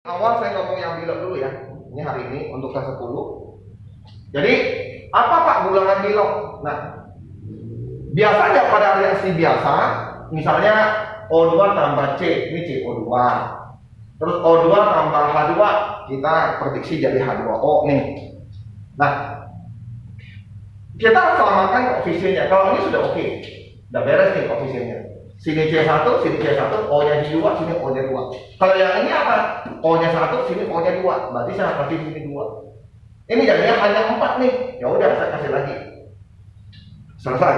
Awal saya ngomong yang bilog dulu ya. Ini hari ini untuk kelas 10. Jadi, apa Pak gulangan bilog? Nah, biasanya pada reaksi biasa, misalnya O2 tambah C, ini CO2. Terus O2 tambah H2, kita prediksi jadi H2O nih. Nah, kita samakan koefisiennya. Kalau ini sudah oke, udah beres nih koefisiennya. Sini C1, sini C1, O-nya di 2, sini O-nya 2. Kalau yang ini apa? O-nya 1, sini O-nya 2. Berarti saya kasih sini 2. Ini jadinya hanya 4 nih. Ya udah saya kasih lagi. Selesai.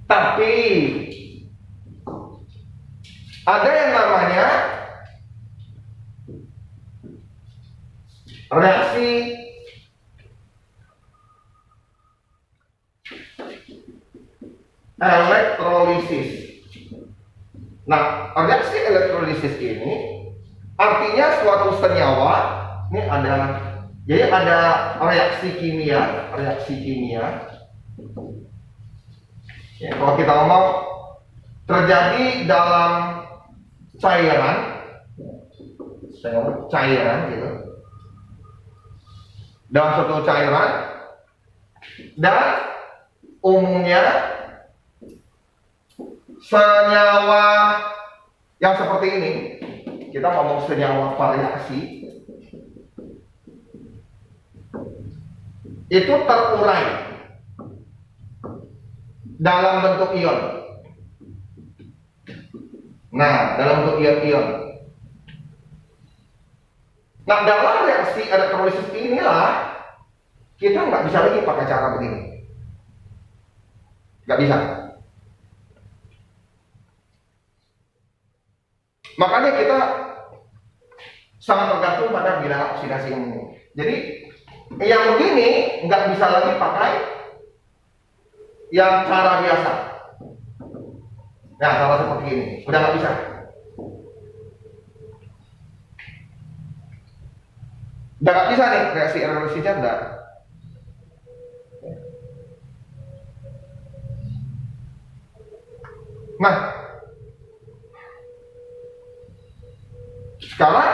Tapi ada yang namanya reaksi elektrolisis. Nah, reaksi elektrolisis ini artinya suatu senyawa ini ada, jadi ada reaksi kimia. Ya, kalau kita ngomong terjadi dalam cairan, saya ngomong cairan gitu, dalam suatu cairan, dan umumnya senyawa yang seperti ini, kita ngomong senyawa variasi, itu terurai dalam bentuk ion. Nah, dalam bentuk ion-ion. Nah, dalam reaksi elektrolisis inilah kita nggak bisa lagi pakai cara begini. Nggak bisa. Makanya kita sangat tergantung pada bilangan oksidasi ini. Jadi yang begini nggak bisa lagi pakai yang cara biasa. Nah, cara seperti ini udah nggak bisa. Udah nggak bisa nih reaksi elektrolisa udah. Nah, sekarang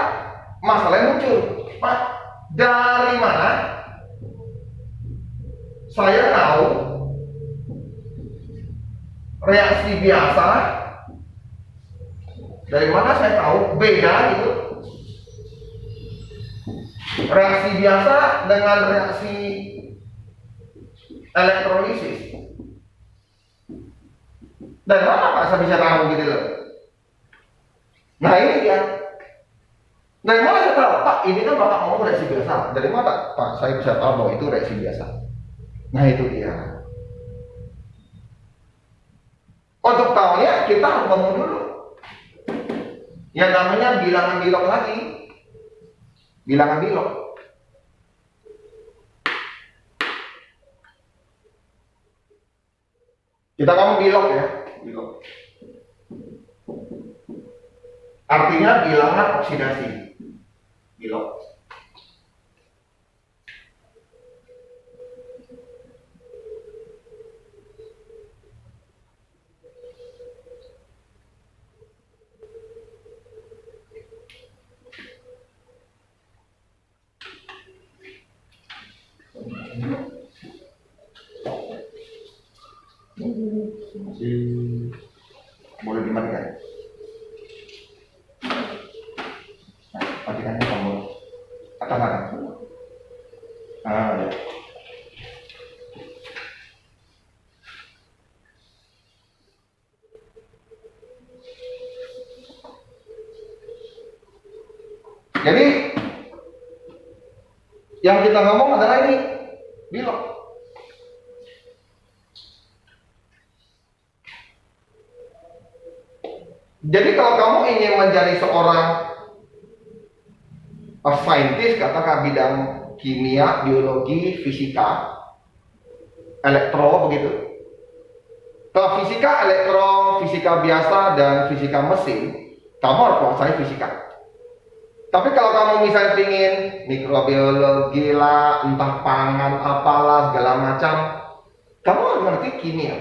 masalahnya muncul, Pak, dari mana saya tahu reaksi biasa, dari mana saya tahu beda gitu, reaksi biasa dengan reaksi elektrolisis. Dari mana Pak saya bisa tahu gitu loh? Nah ini dia. Dari mana saya tahu? Pak, ini kan Bapak ngomong reaksi biasa. Dari mana Pak saya bisa tahu bahwa itu reaksi biasa? Nah itu dia. Untuk tahunya kita harus ngomong dulu yang namanya bilangan bilog lagi. Bilangan bilog. Kita ngomong bilog ya. Bilog. Artinya bilangan oksidasi. Bilog. Masih boleh dimatikan. Nah, matikannya tombol atas kanan. Ya. Jadi yang kita ngomong adalah ini bilog. Jadi kalau kamu ingin menjadi seorang scientist, katakan bidang kimia, biologi, fisika, elektro begitu. Kalau fisika, elektro, fisika biasa dan fisika mesin, kamu harus kuasai fisika. Tapi kalau kamu misalnya ingin mikrobiologi lah, entah pangan apalah segala macam, kamu harus ngerti kimia.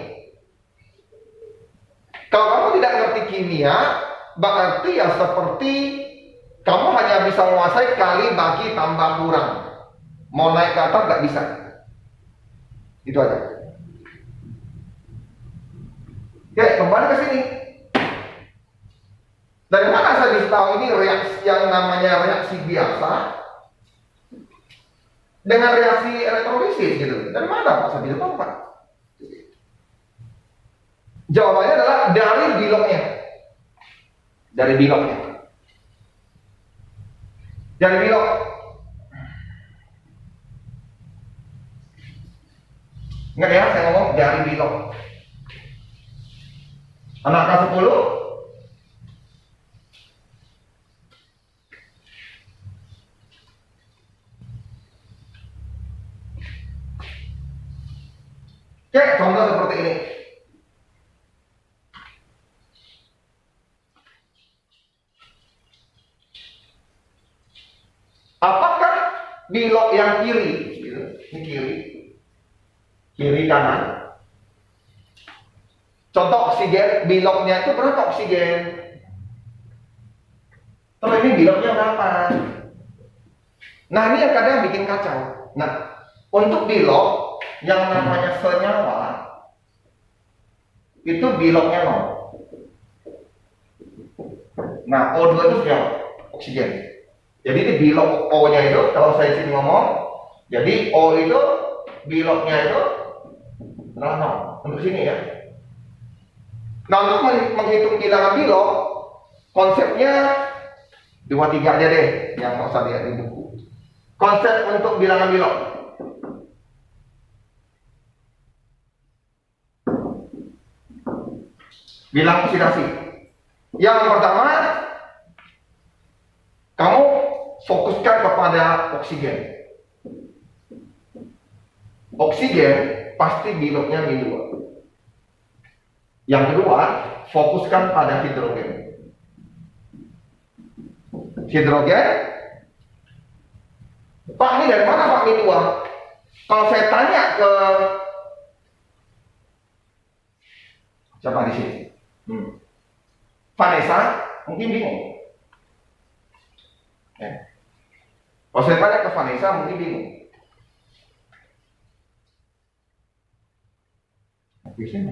Kalau kamu tidak ngerti kimia, berarti ya seperti nggak bisa menguasai kali bagi tambah kurang. Mau naik ke atas nggak bisa. Itu aja. Oke, kembali ke sini. Dari mana saya bisa tahu ini reaksi yang namanya reaksi biasa dengan reaksi elektrolisis gitu? Dari mana Pak saya bisa tahu Pak? Jawabannya adalah dari biloknya. Dari biloknya. Dari bilok. Ingat ya, saya ngomong dari bilok. Anak kelas 10 Oke, contoh seperti ini. Apakah bilok yang kiri, gitu, ini kiri kanan. Contoh oksigen, biloknya itu berapa oksigen? Terus ini biloknya berapa? Nah ini yang kadang bikin kacau. Nah untuk bilok yang namanya senyawa itu biloknya 0. Nah O2 itu senyawa oksigen. Jadi ini bilok O-nya itu, kalau saya sini ngomong, jadi O itu biloknya itu adalah 0 untuk sini ya. Nah untuk menghitung bilangan bilok, konsepnya 2-3 aja deh, yang nggak usah lihat di buku. Konsep untuk bilangan bilok. Bilang oksidasi. Yang pertama, kamu fokuskan kepada oksigen. Oksigen pasti biloknya -2. Yang kedua, fokuskan pada hidrogen. Hidrogen, Pak ini dari mana Pak -2? Kalau saya tanya ke siapa di sini? Vanessa, mungkin bingung. Kalau saya tanya ke Vanessa, mungkin bingung. Biasanya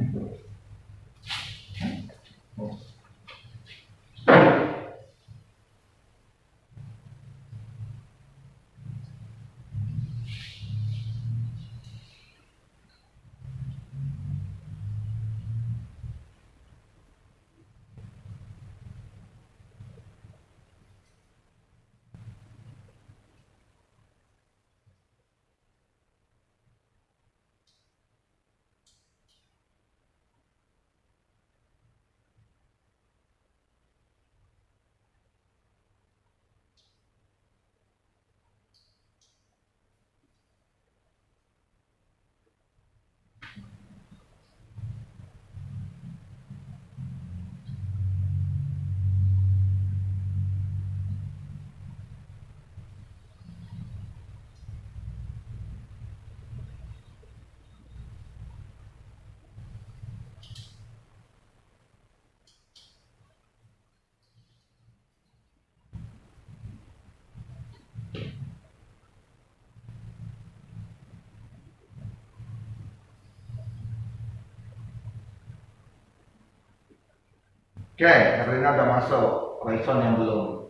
Oke, Herlina udah masuk. Raison yang belum.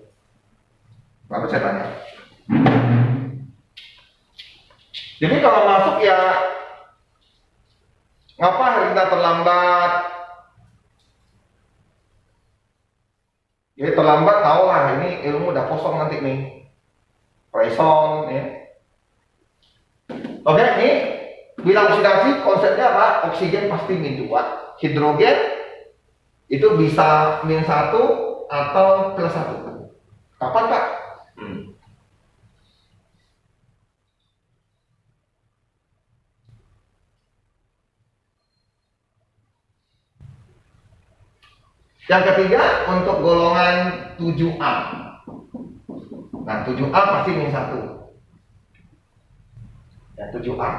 Lalu saya tanya. Jadi kalau masuk ya, ngapa Herlina terlambat? Jadi terlambat tahu lah, ini ilmu udah kosong nanti nih. Raison ya. Oke, ini bilang oksidasi konsepnya apa? Oksigen pasti -2. Hidrogen itu bisa -1 atau +1. Kapan Pak? Yang ketiga untuk golongan 7A. Nah 7A pasti -1. Ya 7A.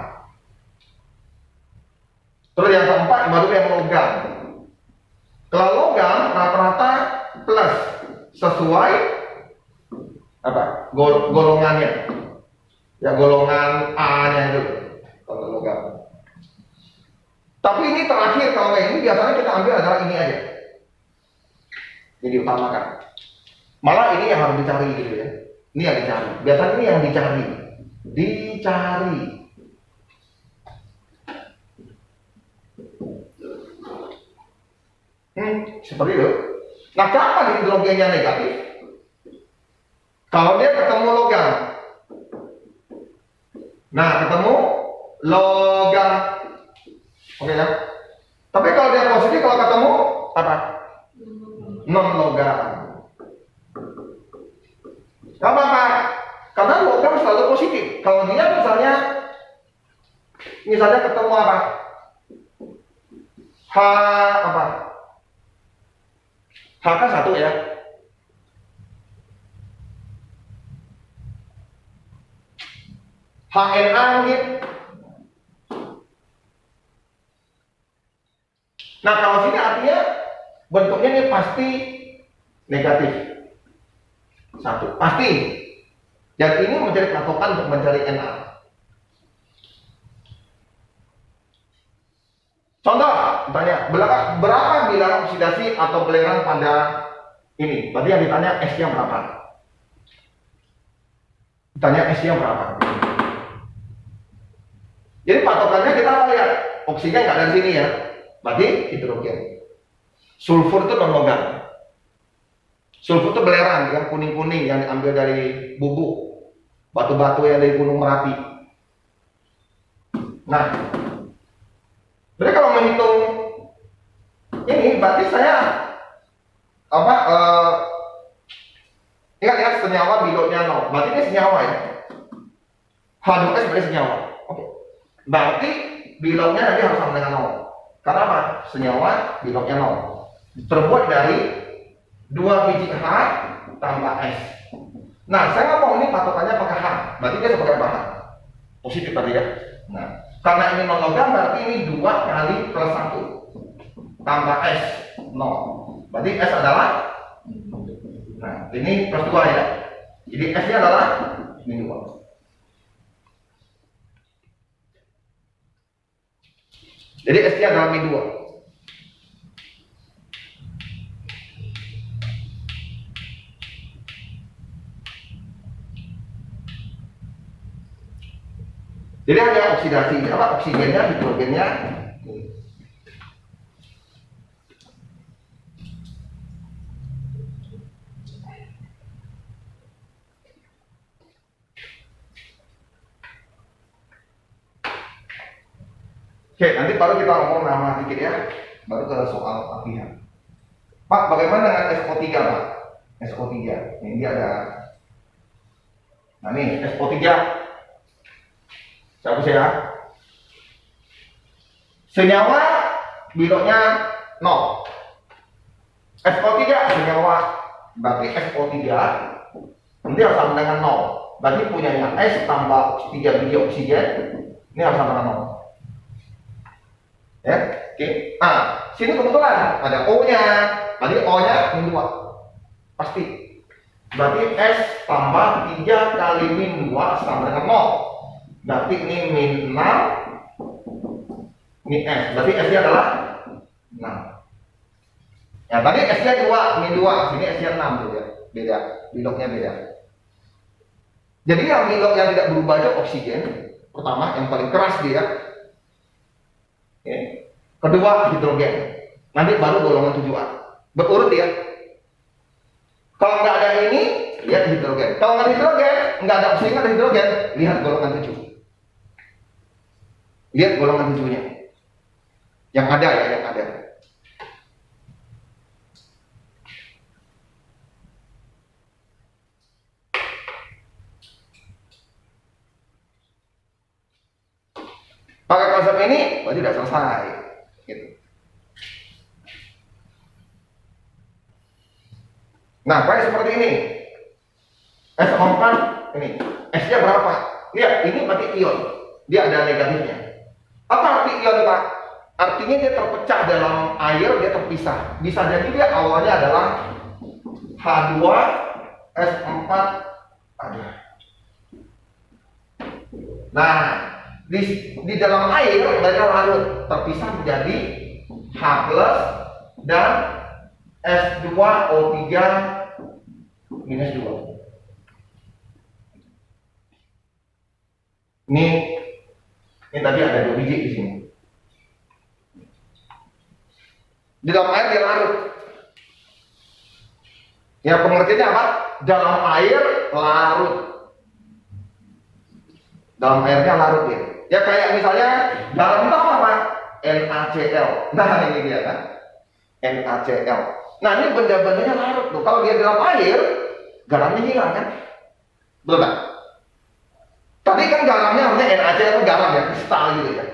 Terus yang keempat baru yang logam. Kalau logam rata-rata plus sesuai apa? Golongannya. Ya golongan A-nya itu kalau logam. Tapi ini terakhir, kalau kayak ini biasanya kita ambil adalah ini aja. Ini diutamakan. Malah ini yang harus dicari gitu ya. Ini yang dicari. Biasanya ini yang dicari. Dicari. Seperti itu. Nah, kapan hidrogennya negatif? Kalau dia ketemu logam. Nah, ketemu logam. Oke ya. Tapi kalau dia positif, kalau ketemu apa? Non logam. Gak apa-apa. Karena logam selalu positif. Kalau dia misalnya ketemu apa? H apa? H kan 1 ya. HNA mungkin. Nah, kalau sini artinya bentuknya ini pasti negatif. 1 pasti. Dan ini menjadi patokan untuk mencari Na. Contoh, tanya, berapa bilangan oksidasi atau belerang pada ini? Berarti yang ditanya S-nya berapa? Ditanya S-nya berapa? Jadi patokannya kita lihat, oksigen nggak dari sini ya, berarti hidrogen. Sulfur itu non logam. Sulfur itu belerang yang kuning-kuning yang diambil dari bubuk batu-batu yang dari Gunung Merapi. Nah, berarti kalau menghitung ini, berarti saya ingat ya, senyawa bilotnya 0. Berarti ini senyawa ya. H2S berarti senyawa. Oke. Berarti bilotnya nanti harus sama dengan 0. Karena apa? Senyawa bilotnya 0. Terbuat dari 2 biji H tambah S. Nah, saya nggak mau ini patokannya pakai H. Berarti dia sebagai apa? Positif tadi ya. Nah, karena ini non logam, berarti ini 2 kali plus 1 tambah S 0. Berarti S adalah, nah ini plus 2 ya. Jadi S nya adalah min 2. Jadi S nya adalah min 2. Jadi hanya oksidasi, oksigennya, hidrogennya. Oke, nanti baru kita ngomong nama dikit ya. Baru ke soal latihan. Pak, bagaimana dengan SO3 Pak? SO3, ini dia ada. Nah nih, SO3. Siapa ya? Senyawa bilotnya 0. SO3 senyawa, berarti SO3 nanti harus sama dengan 0. Berarti punyanya S tambah 3 biji oksigen, ini harus sama dengan 0. Ya, oke. Nah, sini kebetulan ada O-nya, berarti O-nya min 2. Pasti. Berarti S tambah 3 kali min 2 sama dengan 0. Berarti ini min 6 min S. Berarti S-nya adalah 6. Ya, tadi S-nya 2, min 2. Sini S-nya 6 tuh ya. Beda, biloknya beda. Jadi yang bilok yang tidak berubah itu oksigen. Pertama, yang paling keras dia. Oke. Kedua, hidrogen. Nanti baru golongan 7A. Berurut ya. Kalau nggak ada ini, lihat hidrogen. Kalau nggak ada hidrogen, nggak ada oksigen, nggak ada hidrogen, lihat golongan 7. Lihat golongan 7-nya. Yang ada ya, yang ada. Pakai konsep ini, berarti sudah selesai. Gitu. Nah, baik seperti ini. SO4 ini. S-nya berapa? Lihat, ini berarti ion. Dia ada negatifnya. Apa arti ion, Pak? Artinya dia terpecah dalam air, dia terpisah. Bisa jadi dia awalnya adalah H2S4 Nah, di dalam air mereka larut, terpisah menjadi H+ dan S2O3 minus 2. Ini tadi ada 2 biji di sini. Di dalam air dia larut. Ya, pengertiannya apa? Dalam air larut. Dalam airnya larut dia. Ya kayak misalnya dalam tahu apa? NaCl. Nah ini dia kan. NaCl. Nah ini benda-bendanya larut tuh. Kalau dia dalam air, garamnya hilang kan? Betul tak? Tadi kan garamnya harusnya NaCl itu garam ya, kristal gitu ya.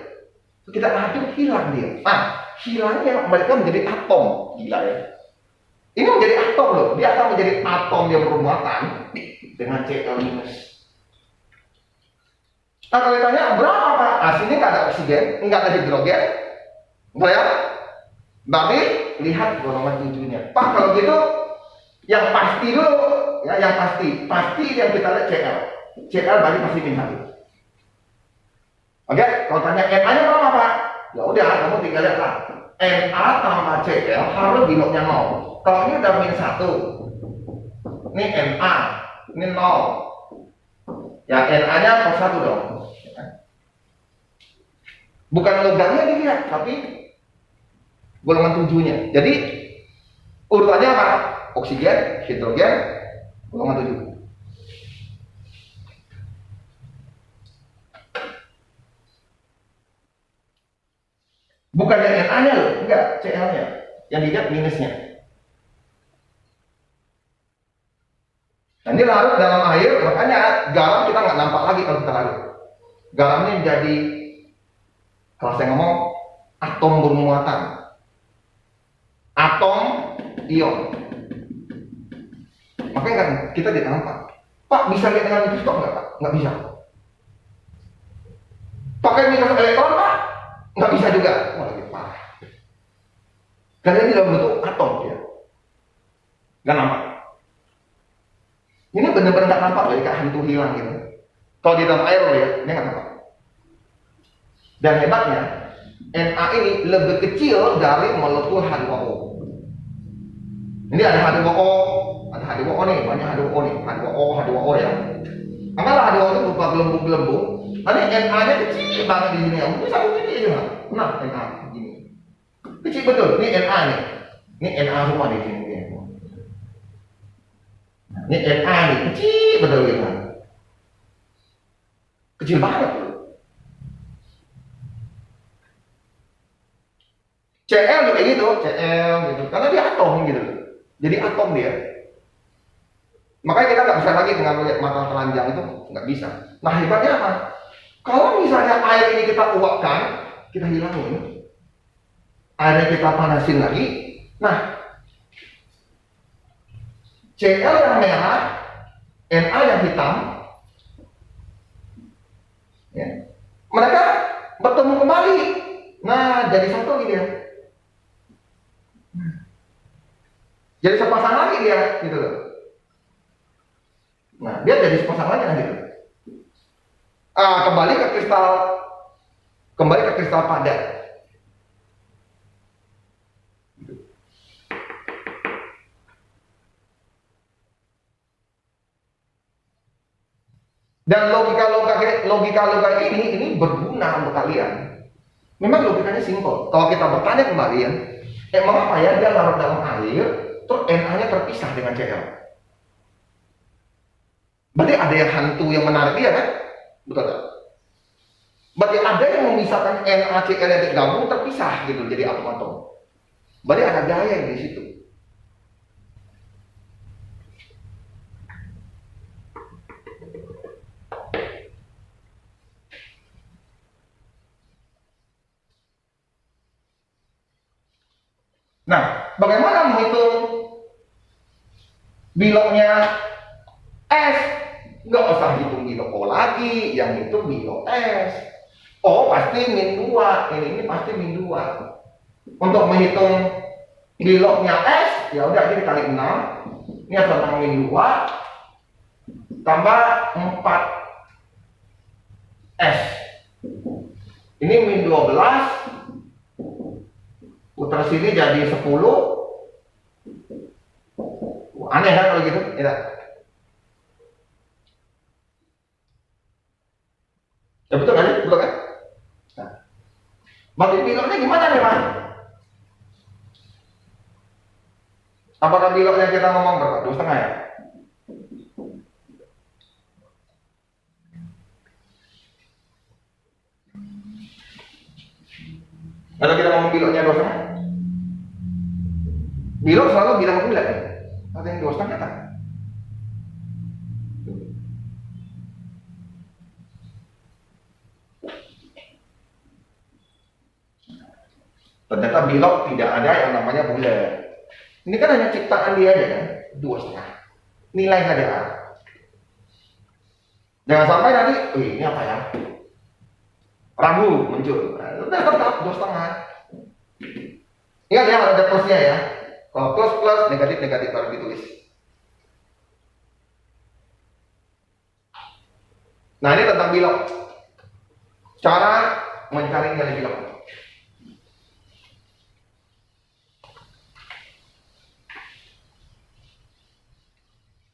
Kita aduk hilang dia. Nah, hilangnya mereka menjadi atom. Gila ya. Ini menjadi atom loh. Dia akan menjadi atom yang bermuatan dengan Cl-. Nah kalau ditanya berapa Pak? Aslinya nggak ada oksigen, nggak ada hidrogen, enggak ya? Berarti lihat golongan tujuhnya. Pak kalau gitu yang pasti dulu, ya yang pasti yang kita lihat Cl. Cl berarti pasti min 1. Oke, kalau tanya Na-nya berapa Pak? Ya udah, kamu tinggal lihat lah. Na tambah Cl harus binoknya 0. Kalau ini udah min 1, ini Na, ini 0. Ya Na-nya plus 1 dong. Bukan logamnya dilihat, tapi golongan tujuhnya. Jadi urutannya apa? Oksigen, hidrogen, golongan 7. Bukan yang Na-nya loh, enggak, Cl-nya. Yang dilihat minusnya. Nah, ini larut dalam air, makanya garam kita nggak nampak lagi kalau kita larut. Garamnya menjadi, kalau saya ngomong, atom bermuatan. Atom ion. Makanya kan kita tidak nampak. Pak, bisa lihat dengan mikroskop nggak Pak? Nggak bisa. Pakai mikroskop elektron Pak? Nggak bisa juga. Wah, lebih parah. Karena ini dalam bentuk atom ya. Nggak nampak. Ini benar-benar nggak nampak loh, kayak hantu hilang gitu. Kalau di dalam air loh ya, ini nggak nampak. Dan hebatnya, Na ini lebih kecil dari molekul H2O. Ini ada H2O, ada H2O nih, banyak H2O nih, H2O ya. Makanya H2O itu berupa gelembung-gelembung. Tadi Na-nya kecil banget di sini ya, mungkin satu titik aja nggak? Nah, Na begini, kecil betul. Ini Na nih, ini Na semua di sini. Ini Na nih, kecil betul gitu. Kecil banget. Cl juga gitu, Cl gitu. Karena dia atom gitu. Jadi atom dia. Makanya kita nggak bisa lagi dengan melihat mata telanjang itu, nggak bisa. Nah hebatnya apa? Kalau misalnya air ini kita uapkan, kita hilangin, airnya kita panasin lagi. Nah, Cl yang merah, Na yang hitam, ya, mereka bertemu kembali. Nah, jadi satu gitu ya. Jadi sepasang lagi dia, gitu loh. Nah, dia jadi sepasang lagi kan gitu. Kembali ke kristal padat. Dan logika ini berguna untuk kalian. Memang logikanya simpel. Kalau kita bertanya kembali ya, mengapa ya dia larut dalam air, terus Na-nya terpisah dengan Cl? Berarti ada yang hantu yang menarik dia kan? Betul tak? Berarti ada yang memisahkan NaCl yang digabung terpisah gitu jadi atom-atom. Berarti ada gaya di situ. Nah, bagaimana menghitung biloknya S? Nggak usah hitung bilok O lagi, yang itu bilok S. O pasti min 2, ini pasti min 2. Untuk menghitung biloknya S, ya udah jadi kali 6. Ini tentang min 2 tambah 4 S. Ini min 12. Putar sini jadi 10. Aneh kan kalau gitu? Ya. Ya betul kan? Betul kan? Nah. Berarti biloknya gimana nih, Pak? Apakah biloknya kita ngomong berapa? 2,5 ya? Kalau kita ngomong biloknya 2,5, bilok selalu bilang bulat ya? Ada yang 2,5 kan? Ternyata bilok tidak ada yang namanya bulat. Ini kan hanya ciptaan dia aja kan? 2,5. Nilai saja. Jangan sampai nanti, ini apa ya? Ragu muncul. Udah tetap 2,5. Ingat ya, ada plusnya ya. Kalau plus plus, negatif negatif baru ditulis. Nah ini tentang bilok. Cara mencari nilai bilok.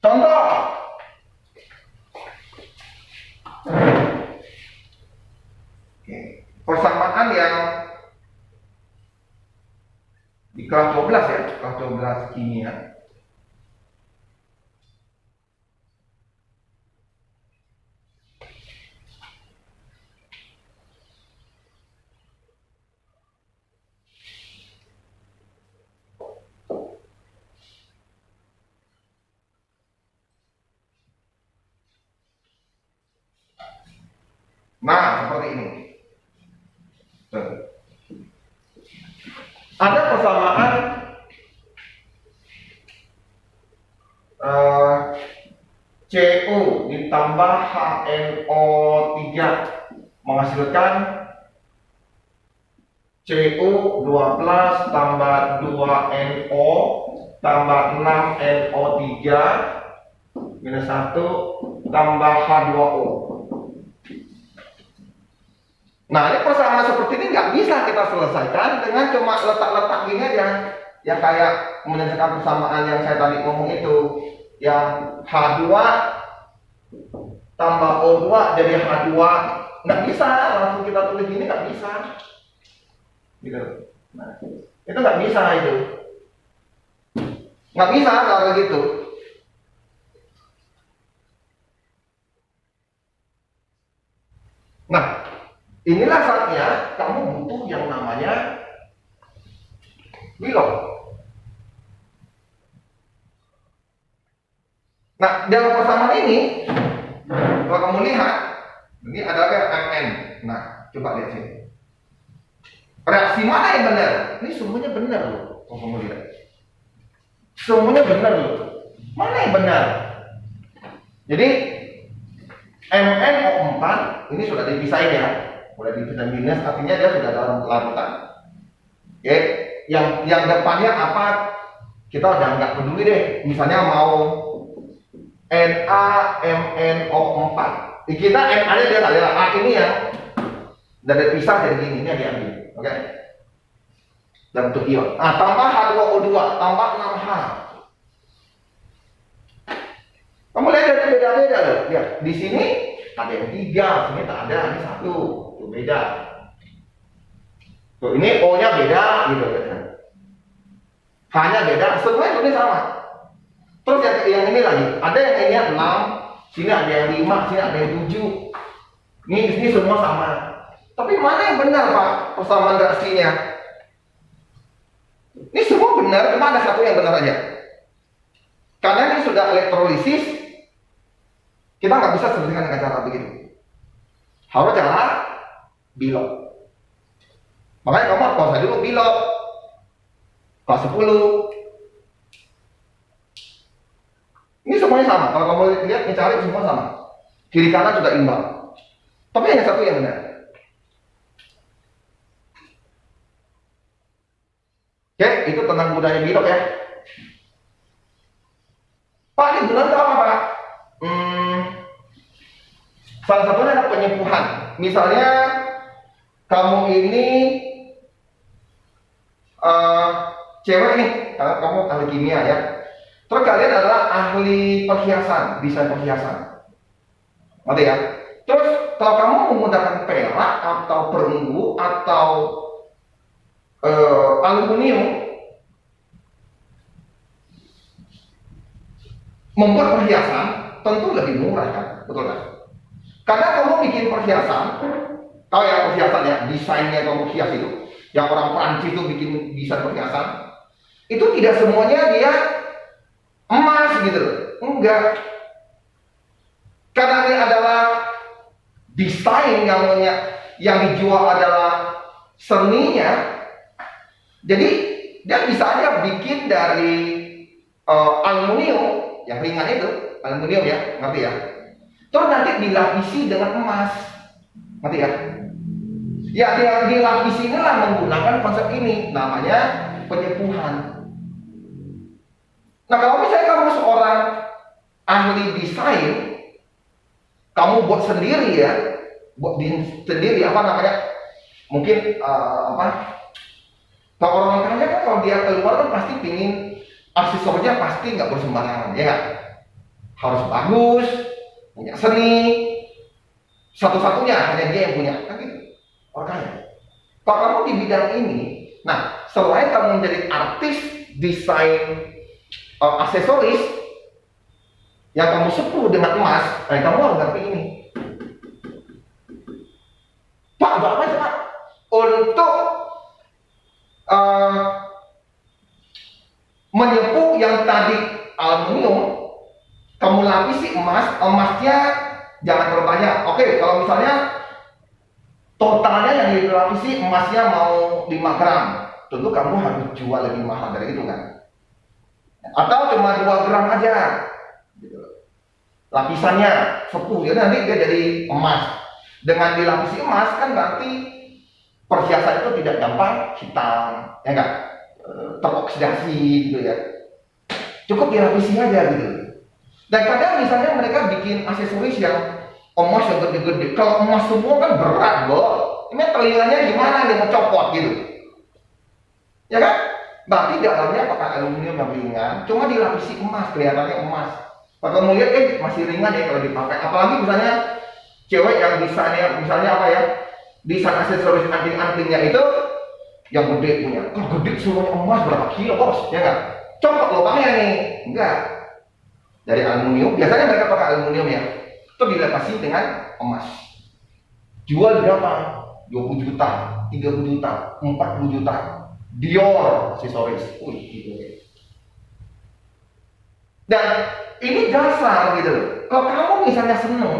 Contoh. Persamaan yang di kelas 12 ya, kelas 12 kimia. Nah, seperti ini. Ada persamaan CO ditambah HNO3 menghasilkan CO2+ tambah 2NO tambah 6NO3 minus 1 tambah H2O. Nah ini persamaan seperti ini nggak bisa kita selesaikan dengan cuma letak-letak gini aja. Yang kayak menyelesaikan persamaan yang saya tadi ngomong itu, yang H2 tambah O2 jadi H2, nggak bisa langsung kita tulis gini, nggak bisa. Gitu. Nah, itu nggak bisa itu, nggak bisa kalau gitu. Nah, inilah saatnya kamu butuh yang namanya bilok. Nah, dalam persamaan ini, kalau kamu lihat, ini adalah Mn. Nah, coba lihat sini. Reaksi mana yang benar? Ini semuanya benar loh, kalau kamu lihat. Semuanya benar loh. Mana yang benar? Jadi, MnO4 ini sudah dipisahin ya. Sudah dipisahin minus, artinya dia sudah dalam larutan. Oke, yang depannya apa? Kita udah nggak peduli deh. Misalnya mau NaMnO4. Kita Na-nya dia nggak lihat. A ini ya dari pisah jadi gini, ini yang diambil. Oke. Dan untuk ion. Tambah H2O2, tambah 6H. Kamu lihat dari beda-beda loh. Lihat, di sini ada yang 3, sini tak ada, ini 1. Itu beda. Tuh, ini O-nya beda gitu kan. H-nya beda, semuanya ini sama. Terus yang ini lagi, ada yang ini 6, sini ada yang 5, sini ada yang 7. Ini semua sama. Tapi mana yang benar Pak persamaan reaksinya? Ini semua benar, cuma ada satu yang benar aja. Karena ini sudah elektrolisis, kita nggak bisa selesaikan dengan cara begitu. Harus cara bilok. Makanya kamu harus kuasai dulu bilok. Kelas 10. Ini semuanya sama. Kalau kamu lihat, mencari semua sama. Kiri kanan sudah imbang. Tapi hanya satu yang benar. Oke, itu tentang budaya bilok ya. Pak, ini bulan itu apa Pak? Salah satunya ada penyembuhan. Misalnya kamu ini cewek nih, kamu ahli kimia ya. Terus kalian adalah ahli perhiasan, desain perhiasan. Ngerti ya? Terus kalau kamu menggunakan perak atau perunggu atau aluminium membuat perhiasan, tentu lebih murah kan, betul kan? Karena kamu bikin perhiasan, tahu ya perhiasan ya, desainnya kamu hias itu, yang orang Prancis itu bikin desain perhiasan, itu tidak semuanya dia emas gitu, enggak. Karena ini adalah desain yang dijual adalah seninya, jadi dia bisa aja bikin dari aluminium yang ringan itu, aluminium ya, ngerti ya? Terus nanti dilapisi dengan emas, ngerti ya? Ya, dia dilapisi inilah menggunakan konsep ini, namanya penyepuhan. Nah, kalau misalnya kamu seorang ahli desain, kamu buat sendiri ya, sendiri apa namanya? Mungkin kalau orang kaya kan kalau dia keluar kan pasti pingin aksesorisnya pasti nggak bersembarangan, ya nggak? Harus bagus, punya seni, satu-satunya hanya dia yang punya, kan gitu. Orang kaya. Kalau kamu di bidang ini, nah selain kamu menjadi artis desain aksesoris yang kamu sepuh dengan emas, kamu harus ngerti ini. Pak, berapa sih Pak? Untuk menyepuh yang tadi aluminium, kamu lapisi emasnya jangan terlalu banyak. Oke, kalau misalnya totalnya yang dilapisi emasnya mau 5 gram, tentu kamu harus jual lebih mahal dari itu kan? Atau cuma 2 gram aja, gitu. Lapisannya sepuh, jadi nanti dia jadi emas. Dengan dilapisi emas kan berarti perhiasan itu tidak gampang hitam, ya enggak? Teroksidasi gitu ya. Cukup dilapisi aja gitu. Dan kadang misalnya mereka bikin aksesoris yang emas yang gede-gede. Kalau emas semua kan berat, ini telinganya gimana nih, mau copot gitu. Ya kan? Berarti dalamnya pakai aluminium yang ringan, cuma dilapisi emas, kelihatannya emas. Kalau kamu lihat, masih ringan ya kalau dipakai. Apalagi misalnya cewek yang desainnya, misalnya apa ya, desain aksesoris anting-antingnya itu yang gede punya. Kalau gede semuanya emas berapa kilo bos, ya nggak? Copot lubangnya nih, enggak. Dari aluminium, biasanya mereka pakai aluminium ya. Itu dilapisi dengan emas. Jual berapa? 20 juta, 30 juta, 40 juta. Dior aksesoris, gitu. Dan ini dasar gitu. Kalau kamu misalnya seneng,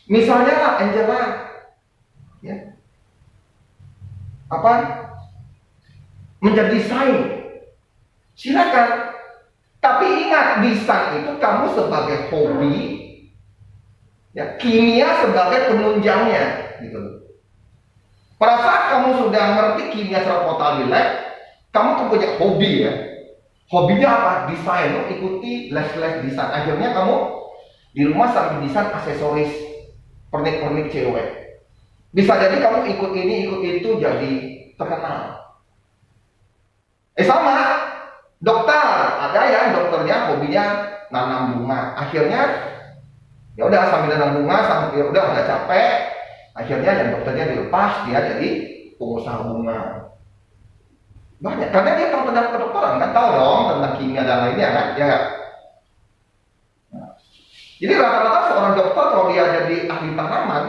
misalnya lah Angela, ya, menjadi desain, silakan. Tapi ingat, desain itu kamu sebagai hobi, ya, kimia sebagai penunjangnya, gitu. Pada saat kamu sudah ngerti kimia secara total di lab, kamu tuh punya hobi ya. Hobinya apa? Desain. Lo ikuti les-les desain. Akhirnya kamu di rumah sambil desain aksesoris pernik-pernik cewek. Bisa jadi kamu ikut ini, ikut itu, jadi terkenal. Sama dokter, ada yang dokternya hobinya nanam bunga. Akhirnya ya udah sambil nanam bunga, sambil ya udah nggak capek. Akhirnya yang dokternya dilepas, dia jadi pengusaha bunga. Banyak, karena dia tahu tentang kedokteran, kan tahu dong tentang kimia dan lainnya kan, ya nggak? Nah, jadi rata-rata seorang dokter kalau dia jadi ahli tanaman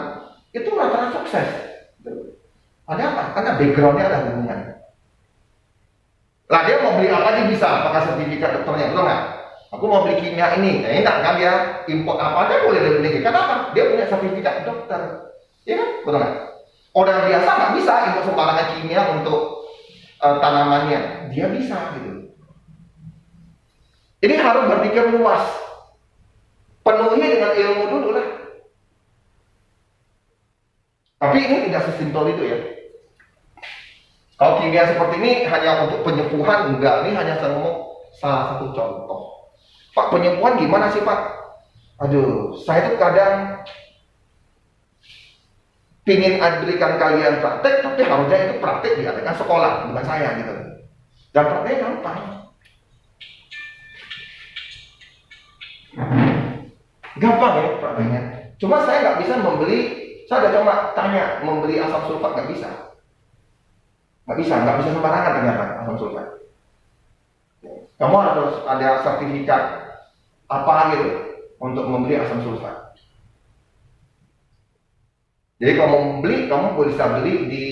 itu rata-rata sukses. Ada apa? Karena backgroundnya ada hubungan. Lah dia mau beli apa aja bisa, pakai sertifikat dokternya, betul nggak? Aku mau beli kimia ini, ya enak kan dia import apa aja boleh dari negeri. Kenapa? Dia punya sertifikat dokter, ya kan? Betul nggak? Orang biasa nggak bisa import sembarangan kimia untuk tanamannya, dia bisa gitu. Ini harus berpikir luas, penuhi dengan ilmu dulu lah. Tapi ini tidak sesimpel itu ya. Kalau kimia seperti ini hanya untuk penyembuhan, enggak. Ini hanya salah satu contoh. Pak, penyembuhan gimana sih Pak? Aduh, saya tuh kadang pingin berikan kalian praktek, tapi harusnya itu praktek diadakan sekolah, bukan saya gitu. Dan prakteknya gampang. Gampang ya prakteknya. Cuma saya nggak bisa membeli, saya udah coba tanya, membeli asam sulfat nggak bisa. Nggak bisa sembarangan ternyata asam sulfat. Kamu harus ada sertifikat apa gitu untuk membeli asam sulfat. Jadi kalau mau beli, kamu bisa beli di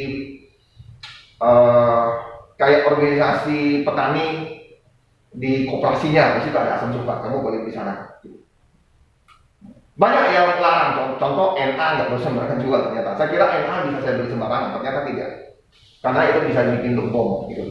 kayak organisasi petani di koperasinya, di situ ada asam sulfat, kamu boleh di sana. Banyak yang larang, contoh NA nggak boleh sembarangan jual ternyata. Saya kira NA bisa saya beli sembarangan, ternyata tidak, karena itu bisa bikin bom gitu.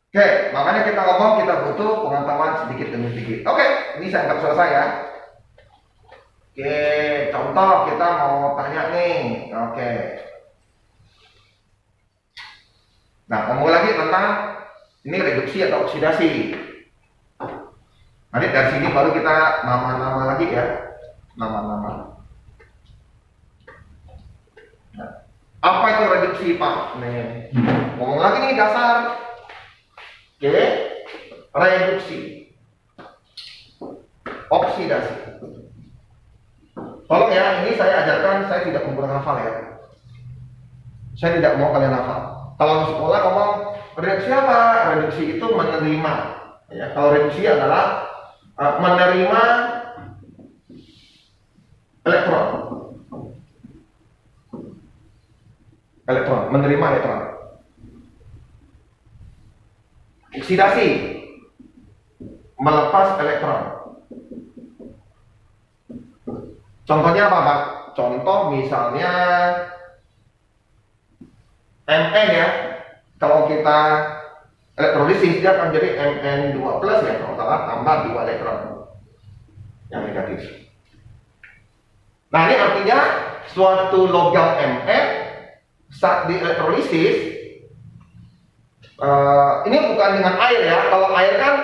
Oke, makanya kita ngomong kita butuh pengetahuan sedikit demi sedikit. Oke, ini saya anggap selesai ya. Oke, contoh kita mau tanya nih. Oke. Nah, ngomong lagi tentang ini reduksi atau oksidasi. Nanti dari sini baru kita nama-nama lagi ya. Nama-nama. Nah, apa itu reduksi, Pak? Nih. Ngomong lagi nih dasar. Oke, reduksi, oksidasi. Tolong ya, ini saya ajarkan, saya tidak menggunakan hafal ya. Saya tidak mau kalian hafal. Kalau sekolah ngomong reduksi apa? Reduksi itu menerima. Ya, kalau reduksi adalah menerima elektron. Menerima elektron. Oksidasi, melepas elektron. Contohnya apa, Pak? Contoh misalnya Mn ya. Kalau kita elektrolisis dia akan jadi Mn2+ ya, kalau salah tambah 2 elektron yang negatif. Nah, ini artinya suatu logam Mn saat di elektrolisis ini bukan dengan air ya. Kalau air kan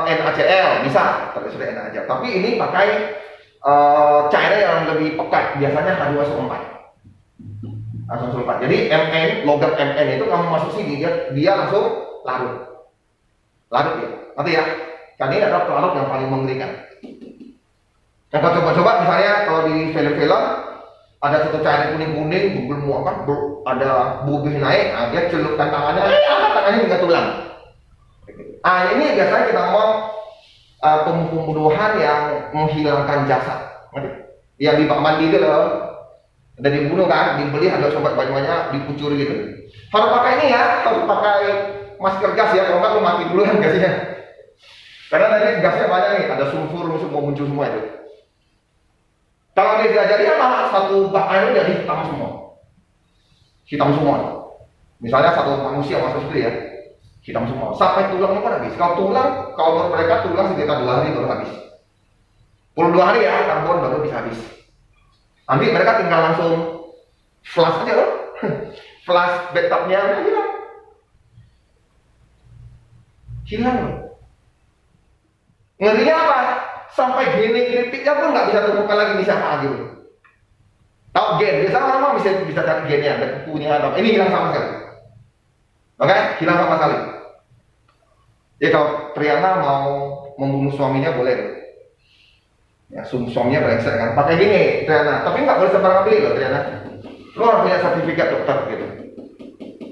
NaCl bisa terus NaCl. Tapi ini pakai cairan yang lebih pekat, biasanya H2SO4 asam sulfat. Jadi Mn, logam Mn itu kamu masuk sini dia langsung larut ya. Nanti ya. Karena ini adalah pelarut yang paling mengerikan. Yang kau coba-coba misalnya kalau di film-film ada satu cairan kuning-kuning, bubur muakan, ada bubih naik, dia celupkan tangannya, tangannya hingga tulang. Ini biasanya kita ngomong pembunuhan yang menghilangkan jasad. Yang di bak mandi itu loh, ada dibunuh kan, dibeli ada sobat banyak dikucur gitu. Harus pakai ini ya, harus pakai masker gas ya, kalau nggak lu mati duluan gasnya. Karena nanti gasnya banyak nih, ada sulfur semua muncul semua itu. Kalau dia diajari apa? Satu bak air jadi hitam semua. Misalnya satu manusia masuk situ ya, hitam semua. Sampai tulangnya pun habis. Kalau menurut mereka tulang sekitar 2 hari baru habis. 2 hari ya, karbon baru bisa habis. Nanti mereka tinggal langsung flash aja loh, flash bathtubnya udah hilang loh. Ngerinya apa? Sampai gene kritiknya pun nggak bisa temukan lagi nih siapa gitu. Tahu gen? Biasanya orang bisa cari gennya, ada kukunya atau ini hilang sama sekali. Oke, hilang sama sekali. Jadi kalau Triana mau membunuh suaminya boleh. Ya, suaminya brengsek kan. Pakai gini Triana, tapi nggak boleh sembarangan beli loh Triana. Lo harus punya sertifikat dokter gitu.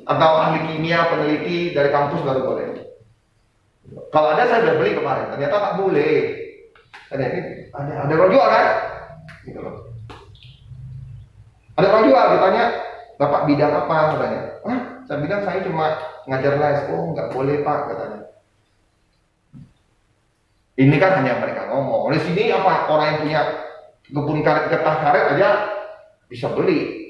Atau ahli kimia, peneliti dari kampus baru boleh. Kalau ada saya udah beli kemarin, ternyata tak boleh. Ada orang jual kan? gitu loh. Ada orang jual, ditanya, Bapak bidang apa? Katanya. Saya bilang saya cuma ngajar les. Oh, nggak boleh Pak, katanya. Ini kan hanya mereka ngomong. Di sini apa? Orang yang punya kebun karet, getah karet aja bisa beli.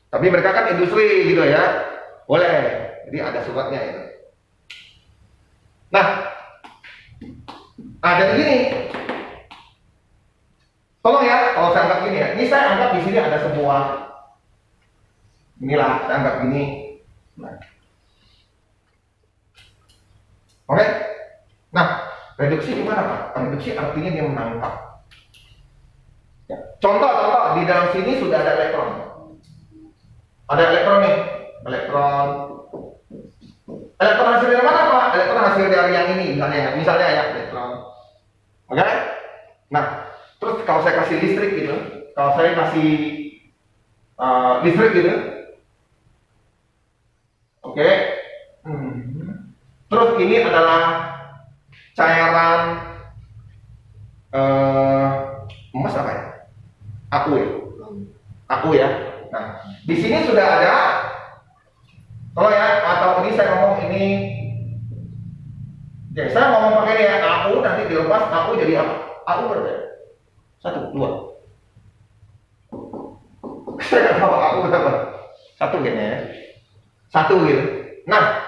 Tapi mereka kan industri gitu ya. Boleh. Jadi ada suratnya itu. Nah, jadi gini. Tolong ya, kalau saya anggap gini ya. Ini saya anggap di sini ada sebuah. Inilah, saya anggap gini. Nah. Oke. Nah, reduksi gimana Pak? Reduksi artinya dia menangkap. Ya. Contoh, di dalam sini sudah ada elektron. Ada elektron nih, elektron hasil dari mana Pak? Elektron hasil dari yang ini, misalnya ya elektron. Oke? Nah, terus kalau saya kasih listrik gitu, kalau saya kasih listrik gitu, oke? Terus ini adalah cairan emas apa ya? Aku ya. Nah, di sini sudah ada. Kalau ya, atau ini saya ngomong ini. Ya, saya ngomong pakai ini ya. Aku nanti dilepas. Aku jadi apa? Aku berapa? 1, 2. Saya nggak tahu aku berapa. 1 gitu ya. 1 gitu. Nah,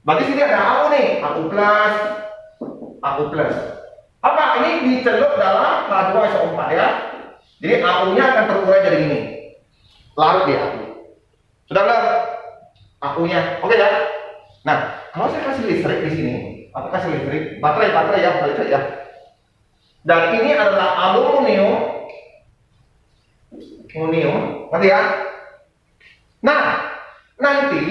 berarti sini ada aku nih. Aku plus. Apa? Ini dicelup dalam H2SO4 ya. Jadi aku-nya akan terurai jadi ini. Larut di aku. Sudah belum? Aku-nya. Oke ya. Nah, kalau saya kasih listrik di sini, aku kasih listrik, baterai ya, listrik ya. Dan ini adalah aluminium, ngerti ya? Nah, nanti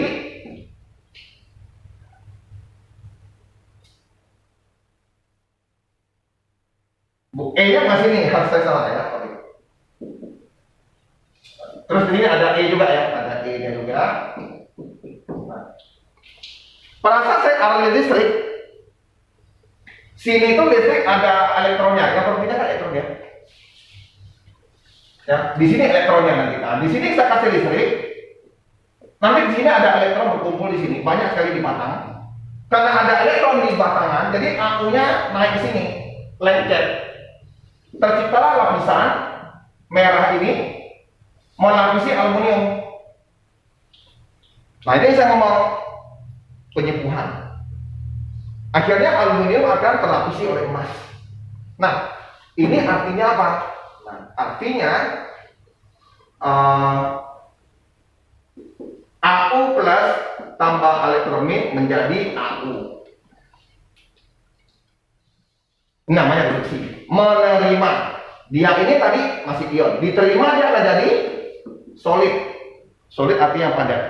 E-nya masih nih, harus saya salah ya. Terus ini ada E juga ya, ada E-nya juga. Nah, pada saat saya aliran listrik, sini itu listrik ada elektronnya, yang berbeda kan elektronnya. Ya, di sini elektronnya nanti. Nah, di sini saya kasih listrik. Nanti di sini ada elektron berkumpul di sini, banyak sekali di batang. Karena ada elektron di batangan, jadi akunya naik ke sini, lengket. Terciptalah lapisan merah ini melapisi aluminium. Nah, ini saya ngomong penyepuhan. Akhirnya aluminium akan terlapisi oleh emas. Nah, ini artinya apa? Nah, artinya Aku plus tambah elektronit menjadi Aku. Namanya reduksi. Menerima. Dia ini tadi masih ion. Diterima dia akan jadi solid. Solid artinya padat.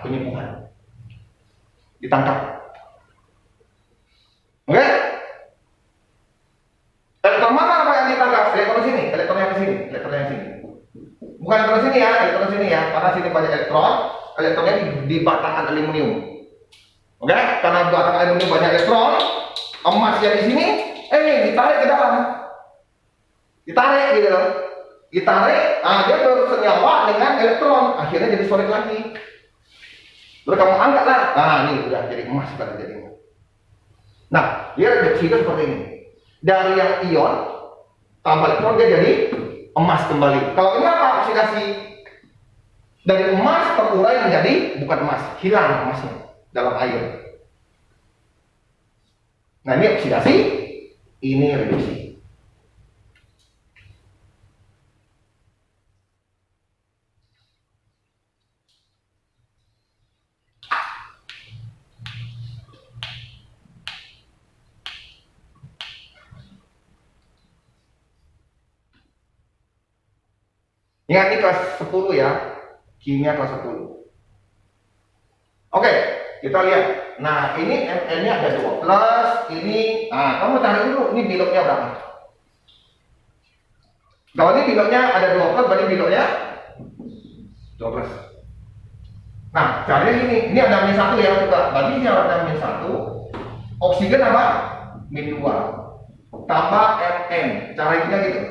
Penyepuhan. Ditangkap. Oke? Elektron mana apa yang ditangkap? Elektron sini, elektron yang sini, elektron yang sini. Bukan elektron sini ya, elektron sini ya. Karena sini banyak elektron, elektronnya di batangan aluminium. Oke? Karena batangan aluminium banyak elektron, emas yang di sini, ditarik ke dalam. Ditarik gitu loh. Ditarik, dia bersenyawa dengan elektron, akhirnya jadi solid lagi. Lalu kamu angkatlah, ini udah jadi emas pada jadi emas. Nah, dia reduksi itu seperti ini. Dari yang ion tambah elektron dia jadi emas kembali. Kalau ini apa? Oksidasi. Dari emas terurai menjadi bukan emas, hilang emasnya dalam air. Nah, ini oksidasi, ini reduksi. Ingat ini kelas 10 ya, kimia kelas 10. Oke, kita lihat. Nah, ini Mn-nya ada 2 plus, ini, kamu cari dulu, ini biloknya berapa? Kalau ini biloknya ada 2 plus, berarti biloknya 2 plus. Nah, cari ini ada min 1 ya juga, berarti ini ada min 1, oksigen apa? Min 2, tambah Mn, caranya gitu.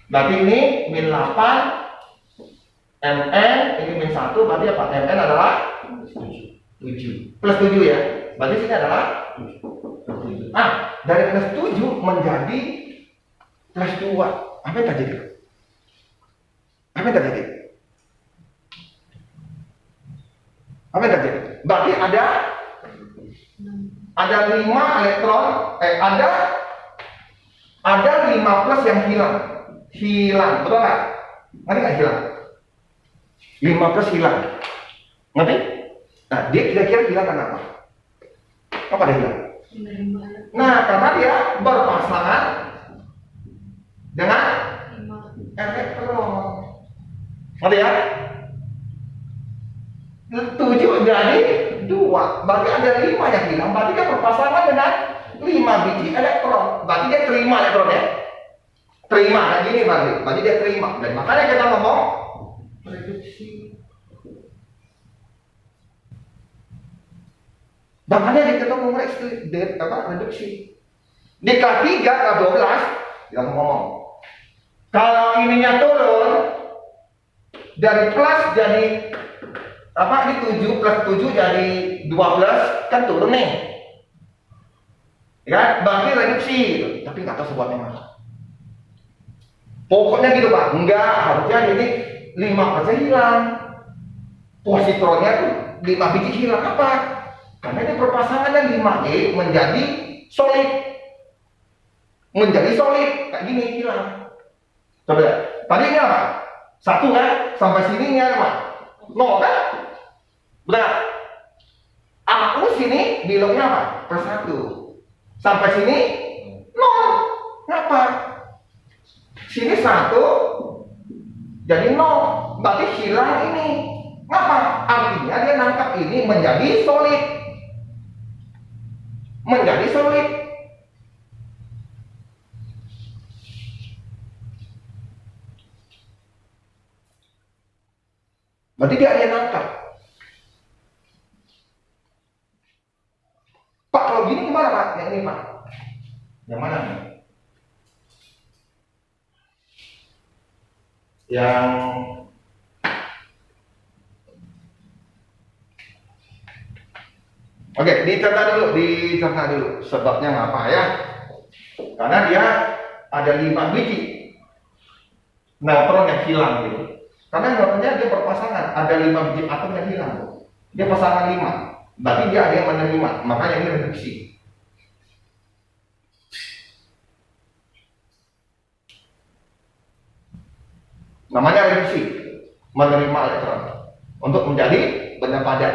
Berarti ini min 8 Mn, ini min 1, berarti apa? Mn adalah 7 plus 7 ya. Berarti sini adalah dari plus 7 menjadi plus 2. Apa yang terjadi? Apa yang terjadi? Apa yang terjadi? Berarti ada 5 elektron, ada 5 plus yang hilang, betul nggak? Ngerti nggak hilang? 5 plus hilang, ngerti? Nah, dia kira-kira hilang karena apa? Apa dia hilang? Nah, karena dia berpasangan dengan elektron, ngerti ya? 7 jadi 2, berarti ada 5 yang hilang, berarti dia berpasangan dengan 5 biji elektron, berarti dia terima elektron ya? Terima, kayak gini berarti dia terima, dan makanya kita ngomong reduksi. Makanya kita ngomong reduksi. Di kelas 3, kelas 12, kita ngomong kalau ininya turun dari plus jadi ini 7 plus 7 jadi 12 kan turun nih, ya berarti reduksi gitu. Tapi nggak tahu sebabnya mana. Pokoknya gitu Pak, enggak, harusnya ini 5% hilang, positronnya tuh 5 biji hilang. Apa? Karena ini perpasangannya 5E menjadi solid, kayak gini hilang. Coba lihat, tadi ini apa? 1 kan, sampai sininya apa? 0 kan? Benar. Aku sini bilangnya apa? Plus 1. Sampai sini 0. Ngapa? Sini 1 jadi 0. Berarti hilang ini. Ngapa? Artinya dia nangkap ini menjadi solid. Berarti dia nangkap. Pak, kalau gini gimana Pak? Yang ini Pak. Yang mana nih? Yang oke, dicerna dulu sebabnya ngapa ya? Karena dia ada 5 biji neutron yang hilang gitu. Karena neutronnya dia berpasangan, ada 5 biji atom yang hilang. Dia pasangan 5. Berarti dia ada yang menerima, makanya ini reduksi. Namanya reduksi, menerima elektron untuk menjadi benda padat.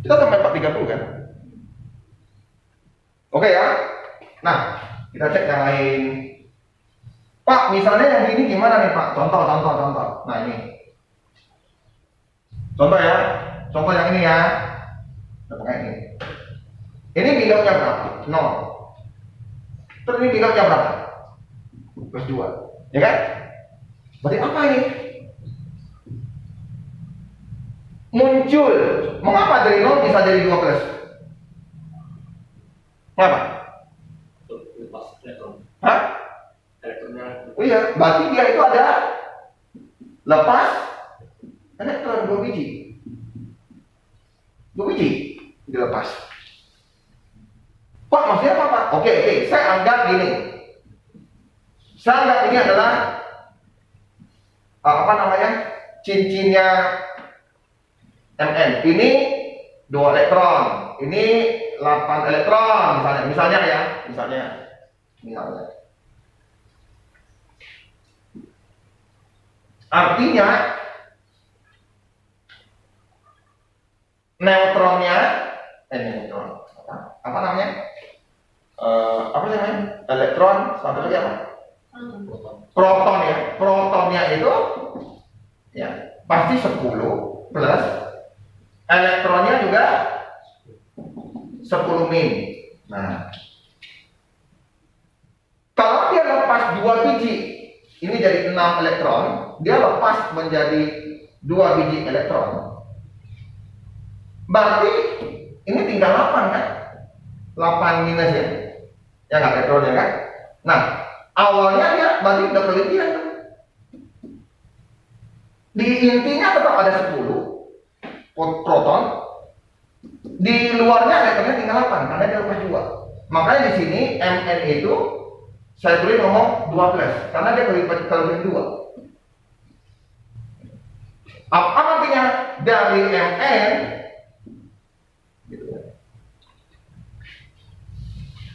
Kita sampai 430 kan? Oke ya. Nah, kita cek yang lain. Pak, misalnya yang ini gimana nih Pak? Contoh. Nah ini. Contoh ya. Contoh yang ini ya. Contohnya ini. Ini bilangnya berapa? 0. Terus ini bilangnya berapa? Plus 2. Ya kan? Berarti apa ini? Muncul. Mengapa dari 0 bisa jadi 2 plus? Mengapa? Hah? Oh iya, berarti dia itu ada lepas elektron 2 biji. 2 biji dilepas. Pak, maksudnya apa Pak? Oke, saya anggap gini. Saya anggap ini adalah cincinnya Mn. Ini 2 elektron, ini 8 elektron misalnya ya. Artinya neutronnya elektron satu lagi apa? Proton ya. Protonnya itu ya pasti 10 plus elektronnya juga 10 min. Nah, kalau dia lepas 2 biji, ini jadi 6 elektron, dia lepas menjadi 2 biji elektron. Berarti ini tinggal 8 kan? 8 minus ya. Ya nggak elektronnya kan? Nah, awalnya dia berarti udah kelebihan tuh. Di intinya tetap ada 10 proton. Di luarnya elektronnya tinggal 8 karena dia lepas 2. Makanya di sini Mn itu saya tulis ngomong 12 karena dia kelebihan 2. Apa artinya dari Mn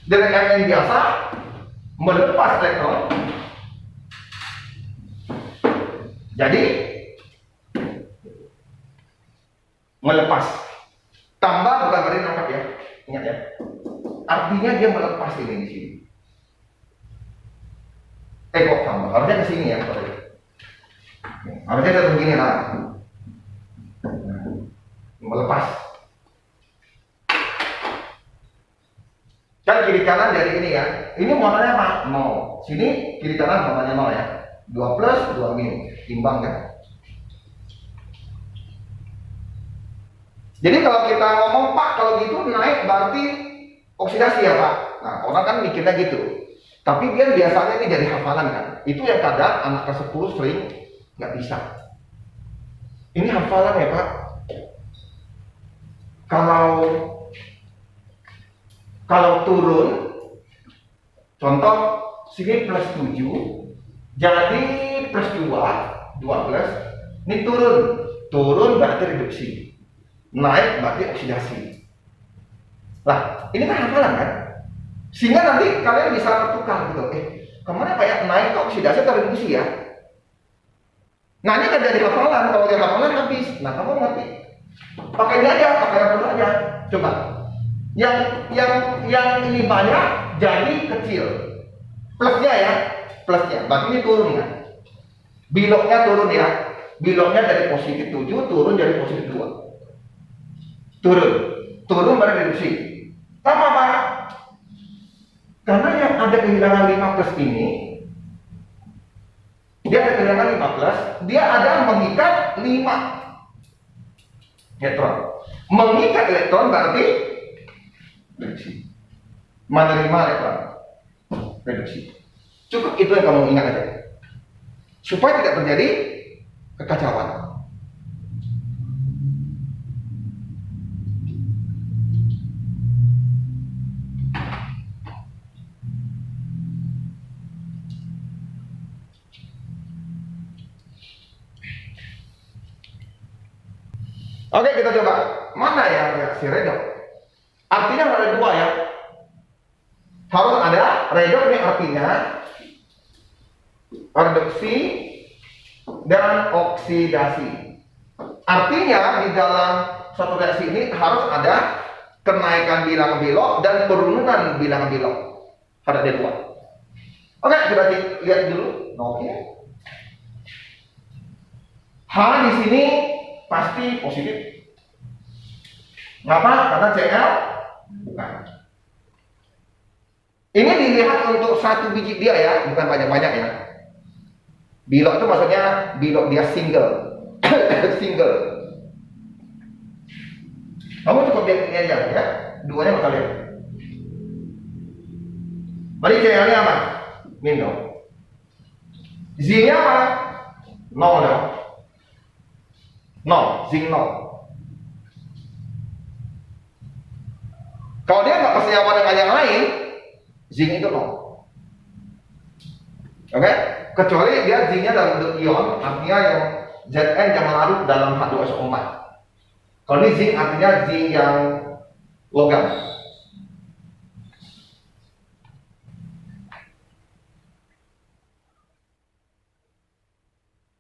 dari Mn biasa melepas elektron, jadi melepas tambah bukan berarti nangkap ya, ingat ya, artinya dia melepas ini di sini. Kok tambah harusnya ke sini ya, harusnya saya begini lah, melepas. Kan kiri kanan dari ini ya, ini warnanya apa? 0. Sini kiri kanan warnanya 0 ya. 2 plus, 2 minus, imbang kan? Jadi kalau kita ngomong Pak, kalau gitu naik berarti oksidasi ya Pak. Nah orang kan mikirnya gitu. Tapi dia biasanya ini jadi hafalan kan. Itu yang kadang anak kelas 10 sering nggak bisa. Ini hafalan ya Pak. Kalau turun, contoh sini plus 7, jadi plus 2, 12, ini turun berarti reduksi, naik berarti oksidasi. Lah, ini kan hafalan kan? Sehingga nanti kalian bisa tukar gitu, kemana kayak naik ke oksidasi atau reduksi ya? Nah ini kan jadi hafalan, kalau dia hafalan habis, nah kamu ngerti. Pakai ini aja, pakai yang aja, coba. Yang ini banyak jadi kecil, plusnya ya, berarti ini turun kan, biloknya turun ya, biloknya dari positif 7 turun jadi positif 2, turun pada reduksi. Apa? Karena yang ada kehilangan 5 plus ini, dia ada kehilangan 5 plus, dia ada mengikat 5 elektron, mengikat elektron berarti reduksi, menerima elektron reduksi. Cukup itu yang kamu ingat aja supaya tidak terjadi kekacauan. Oke, kita coba mana yang reaksi redoks. Artinya ada 2 ya. Harus ada redoks, ini artinya reduksi dan oksidasi. Artinya di dalam satu reaksi ini harus ada kenaikan bilangan bilok dan penurunan bilangan bilok. Ada 2. Oke, kita lihat dulu. Oke. H di sini pasti positif. Kenapa? Karena Cl bukan. Ini dilihat untuk satu biji dia ya, bukan banyak-banyak ya. Bilok itu maksudnya bilok dia single. Single. Kamu cukup lihat ini aja ya. Duanya bakal lihat. Berarti Cl-nya apa? Minum. Z-nya apa? 0 dong. 0, zinc 0. Kalau dia nggak bersenyawa dengan yang lain, zinc itu 0. Oke? Kecuali dia zincnya dalam bentuk ion, artinya yang Zn yang larut dalam H2SO4. Kalau ini zinc artinya zinc yang logam.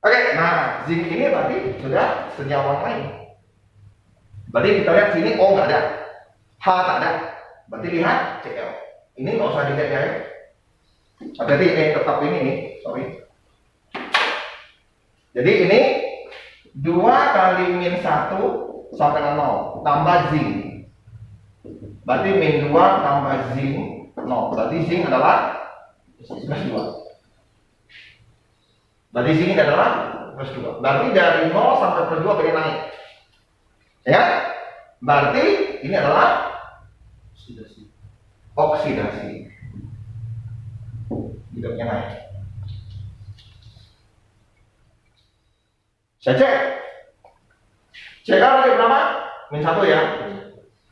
Oke, nah zinc ini berarti sudah senyawa lain. Berarti kita lihat sini O nggak ada, H tak ada. Berarti lihat Cl. Ini nggak usah dilihat ya. Berarti ini tetap ini nih, sorry. Jadi ini 2 kali min 1 sampai dengan 0 tambah zinc. Berarti min 2 tambah zinc 0. Berarti zinc adalah plus 2. Berarti zinc adalah plus 2. Berarti dari 0 sampai plus 2 pengen naik. Ya? Berarti ini adalah oksidasi. hidupnya naik. Saya cek. CK tadi berapa? Min 1 ya.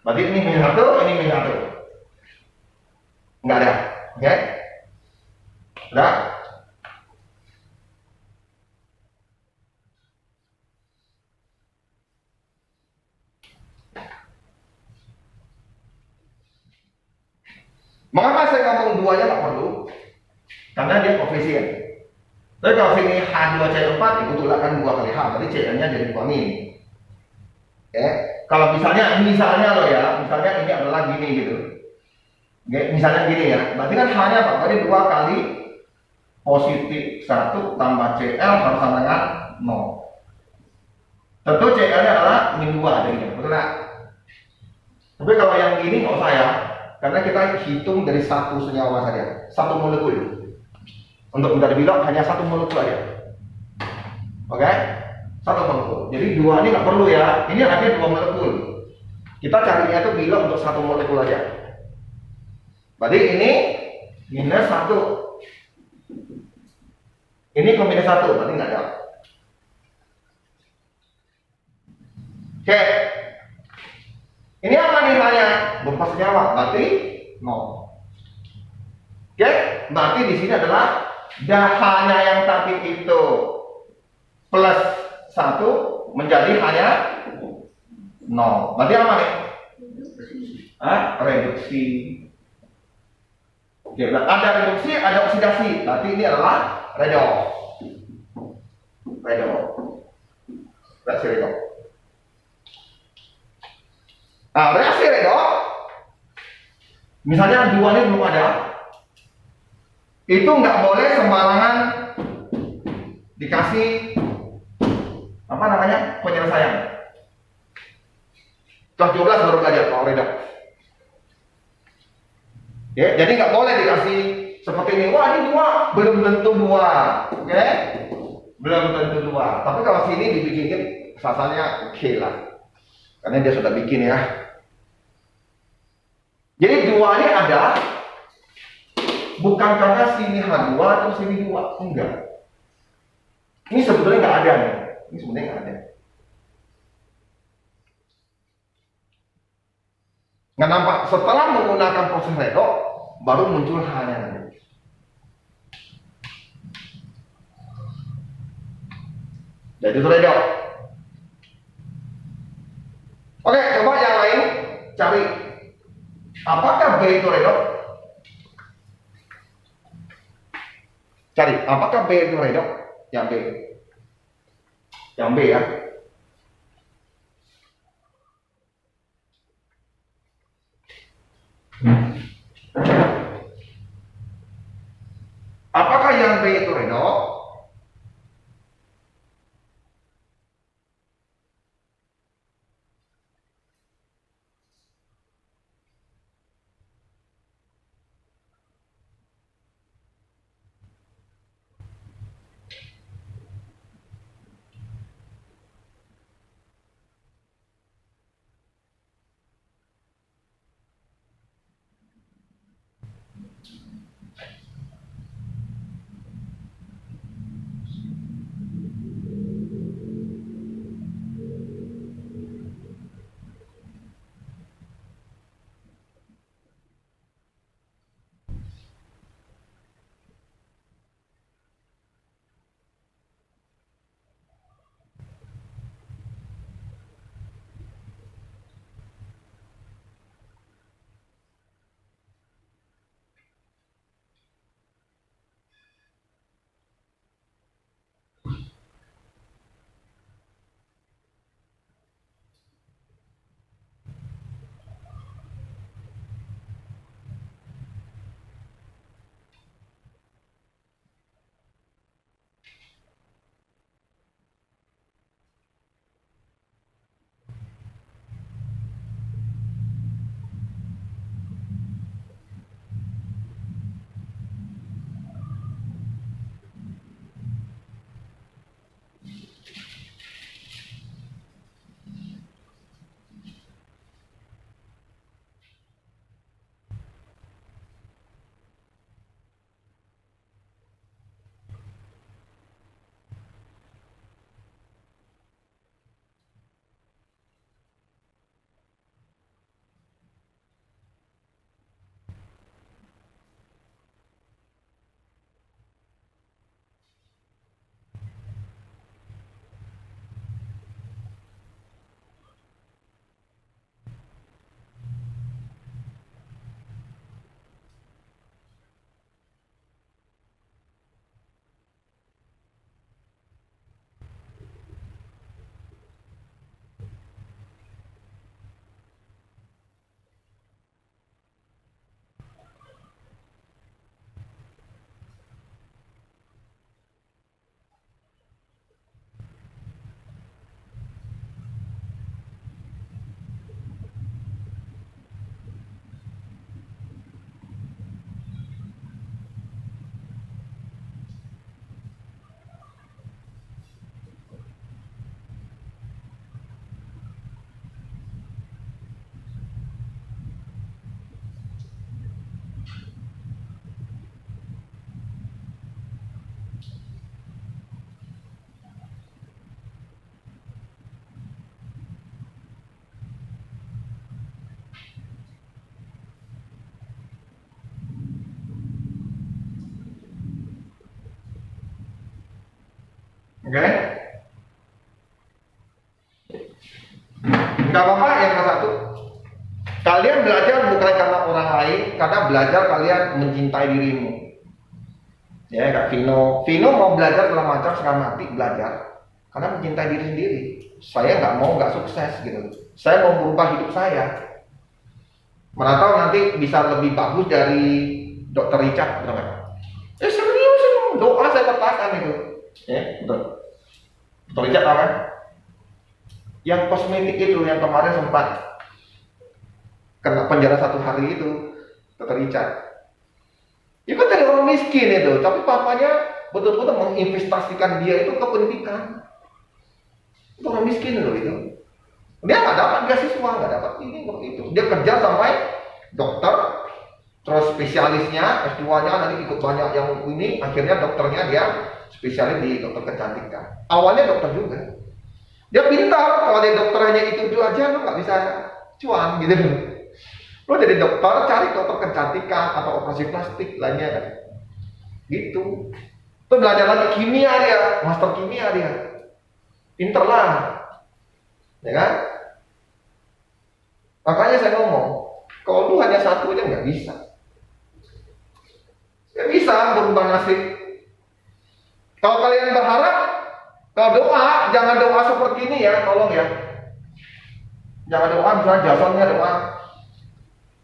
Berarti ini min 1, ini min 1. Enggak ada. Oke? Udah? Mengapa saya ngomong duanya nggak perlu? Karena dia koefisien. Tapi kalau sini H2C4 dikutulakan 2 kali H, berarti CN-nya jadi 2 min. Oke? Kalau misalnya loh ya, misalnya ini adalah gini gitu. Oke, misalnya gini ya, berarti kan H-nya apa? Berarti 2 kali positif 1 tambah CL harus sama dengan 0. Tentu CL-nya adalah min 2 jadinya, betul nggak? Tapi kalau yang ini nggak usah ya, karena kita hitung dari satu senyawa saja, satu molekul. Untuk menjadi bilang hanya satu molekul aja. Oke? Satu molekul. Jadi 2 ini nggak perlu ya, ini ada 2 molekul. Kita carinya itu bilang untuk satu molekul aja. Berarti ini minus 1. Ini ke minus 1, berarti nggak ada. Oke. Ini apa nilainya? Berupa senyawa, berarti 0. Oke, berarti di sini adalah H-nya yang tadi itu plus 1 menjadi hanya 0. Berarti apa nih? Reduksi. Oke, ada reduksi, ada oksidasi. Berarti ini adalah redox. Reaksi redox. Nah, reaksi redox, misalnya 2 ini belum ada, itu nggak boleh sembarangan dikasih apa namanya penyelesaian. Kelas 12 baru belajar kalau redox. Ya, jadi nggak boleh dikasih seperti ini. Wah, ini 2, belum tentu 2. Oke? Belum tentu 2. Tapi kalau sini dibikin rasanya oke lah. Karena dia sudah bikin ya. Jadi 2 ini ada bukan karena sini H2 atau sini 2, enggak. Ini sebetulnya nggak ada nih. Ini sebenarnya nggak ada. Nggak nampak. Setelah menggunakan proses redox, baru muncul H-nya nanti. Jadi itu redox. Oke, coba yang lain cari. Apakah B itu redox? Cari, apakah B itu redox? Yang B. Yang B ya. Apakah yang B itu redox? Oke? Nggak apa-apa yang ke satu. Kalian belajar bukan karena orang lain, karena belajar kalian mencintai dirimu. Ya, Kak Vino. Vino mau belajar segala macam setengah mati belajar karena mencintai diri sendiri. Saya nggak sukses gitu. Saya mau merubah hidup saya. Mana tahu nanti bisa lebih bagus dari Dokter Richard, betul kan? Serius, doa saya katakan itu. Ya, betul. Dokter Richard apa? Yang kosmetik itu yang kemarin sempat kena penjara 1 hari itu, Dokter Richard. Itu kan dari orang miskin itu, tapi papanya betul-betul menginvestasikan dia itu ke pendidikan. Itu orang miskin loh itu. Dia nggak dapat beasiswa, nggak dapat ini, nggak itu. Dia kerja sampai dokter, terus spesialisnya S2-nya nanti ikut banyak yang ini, akhirnya dokternya dia spesialis di dokter kecantikan. Awalnya dokter juga. Dia pintar, kalau dia dokter hanya itu aja lo nggak bisa cuan gitu. Lo jadi dokter, cari dokter kecantikan atau operasi plastik lainnya kan. Gitu. Itu belajar lagi kimia dia, master kimia dia. Pinter lah. Ya kan? Makanya saya ngomong, kalau lu hanya satu aja nggak bisa. Nggak bisa berubah nasib. Kalau kalian berharap, kalau doa, jangan doa seperti ini ya, tolong ya. Jangan doa, misalnya jasonnya doa,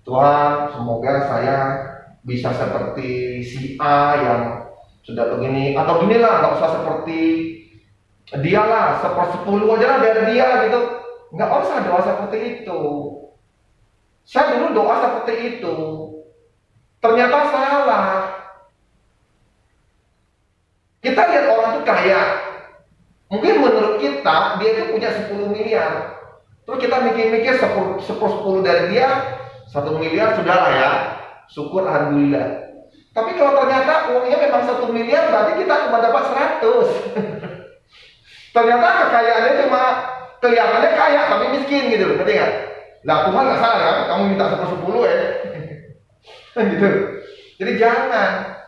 Tuhan, semoga saya bisa seperti si A yang sudah begini, atau inilah, nggak usah seperti dia lah, 1/10 aja lah dari dia gitu. Nggak usah doa seperti itu. Saya dulu doa seperti itu, ternyata salah. Kita lihat orang itu kaya, mungkin menurut kita dia itu punya 10 miliar. Terus kita mikir-mikir 10 dari dia 1 miliar sudahlah ya, syukur alhamdulillah. Tapi kalau ternyata uangnya memang 1 miliar, berarti kita cuma dapat 100. Ternyata kekayaannya cuma kelihatannya kaya tapi miskin gitu, ngerti nggak? Lah Tuhan nggak salah kan? Kamu minta 10 ya, gitu. Jadi jangan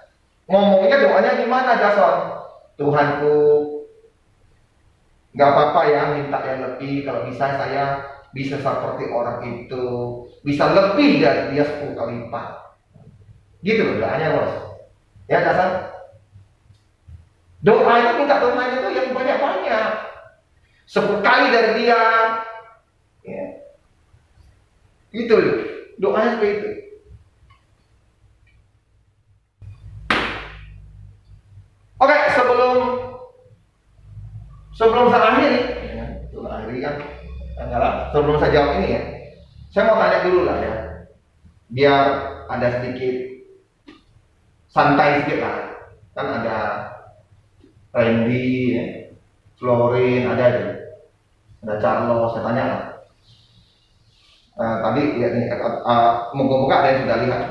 ngomongnya doanya gimana, Jason? Tuhanku, nggak apa-apa ya minta yang lebih. Kalau bisa saya bisa seperti orang itu, bisa lebih dari dia 10 kali lipat. Gitu loh doanya, bos. Ya, Jason. Doa itu minta Tuhan itu yang banyak-banyak, 10 kali dari dia. Ya. Gitu loh. Doanya seperti itu. Oke, sebelum saya akhiri, sebelum saya jawab ini ya, saya mau tanya dulu lah ya, biar ada sedikit santai sedikit lah. Kan ada Randy, ya, Florin, ada Carlos, saya tanya lah. Tadi lihat nih, moga-moga ada yang sudah lihat.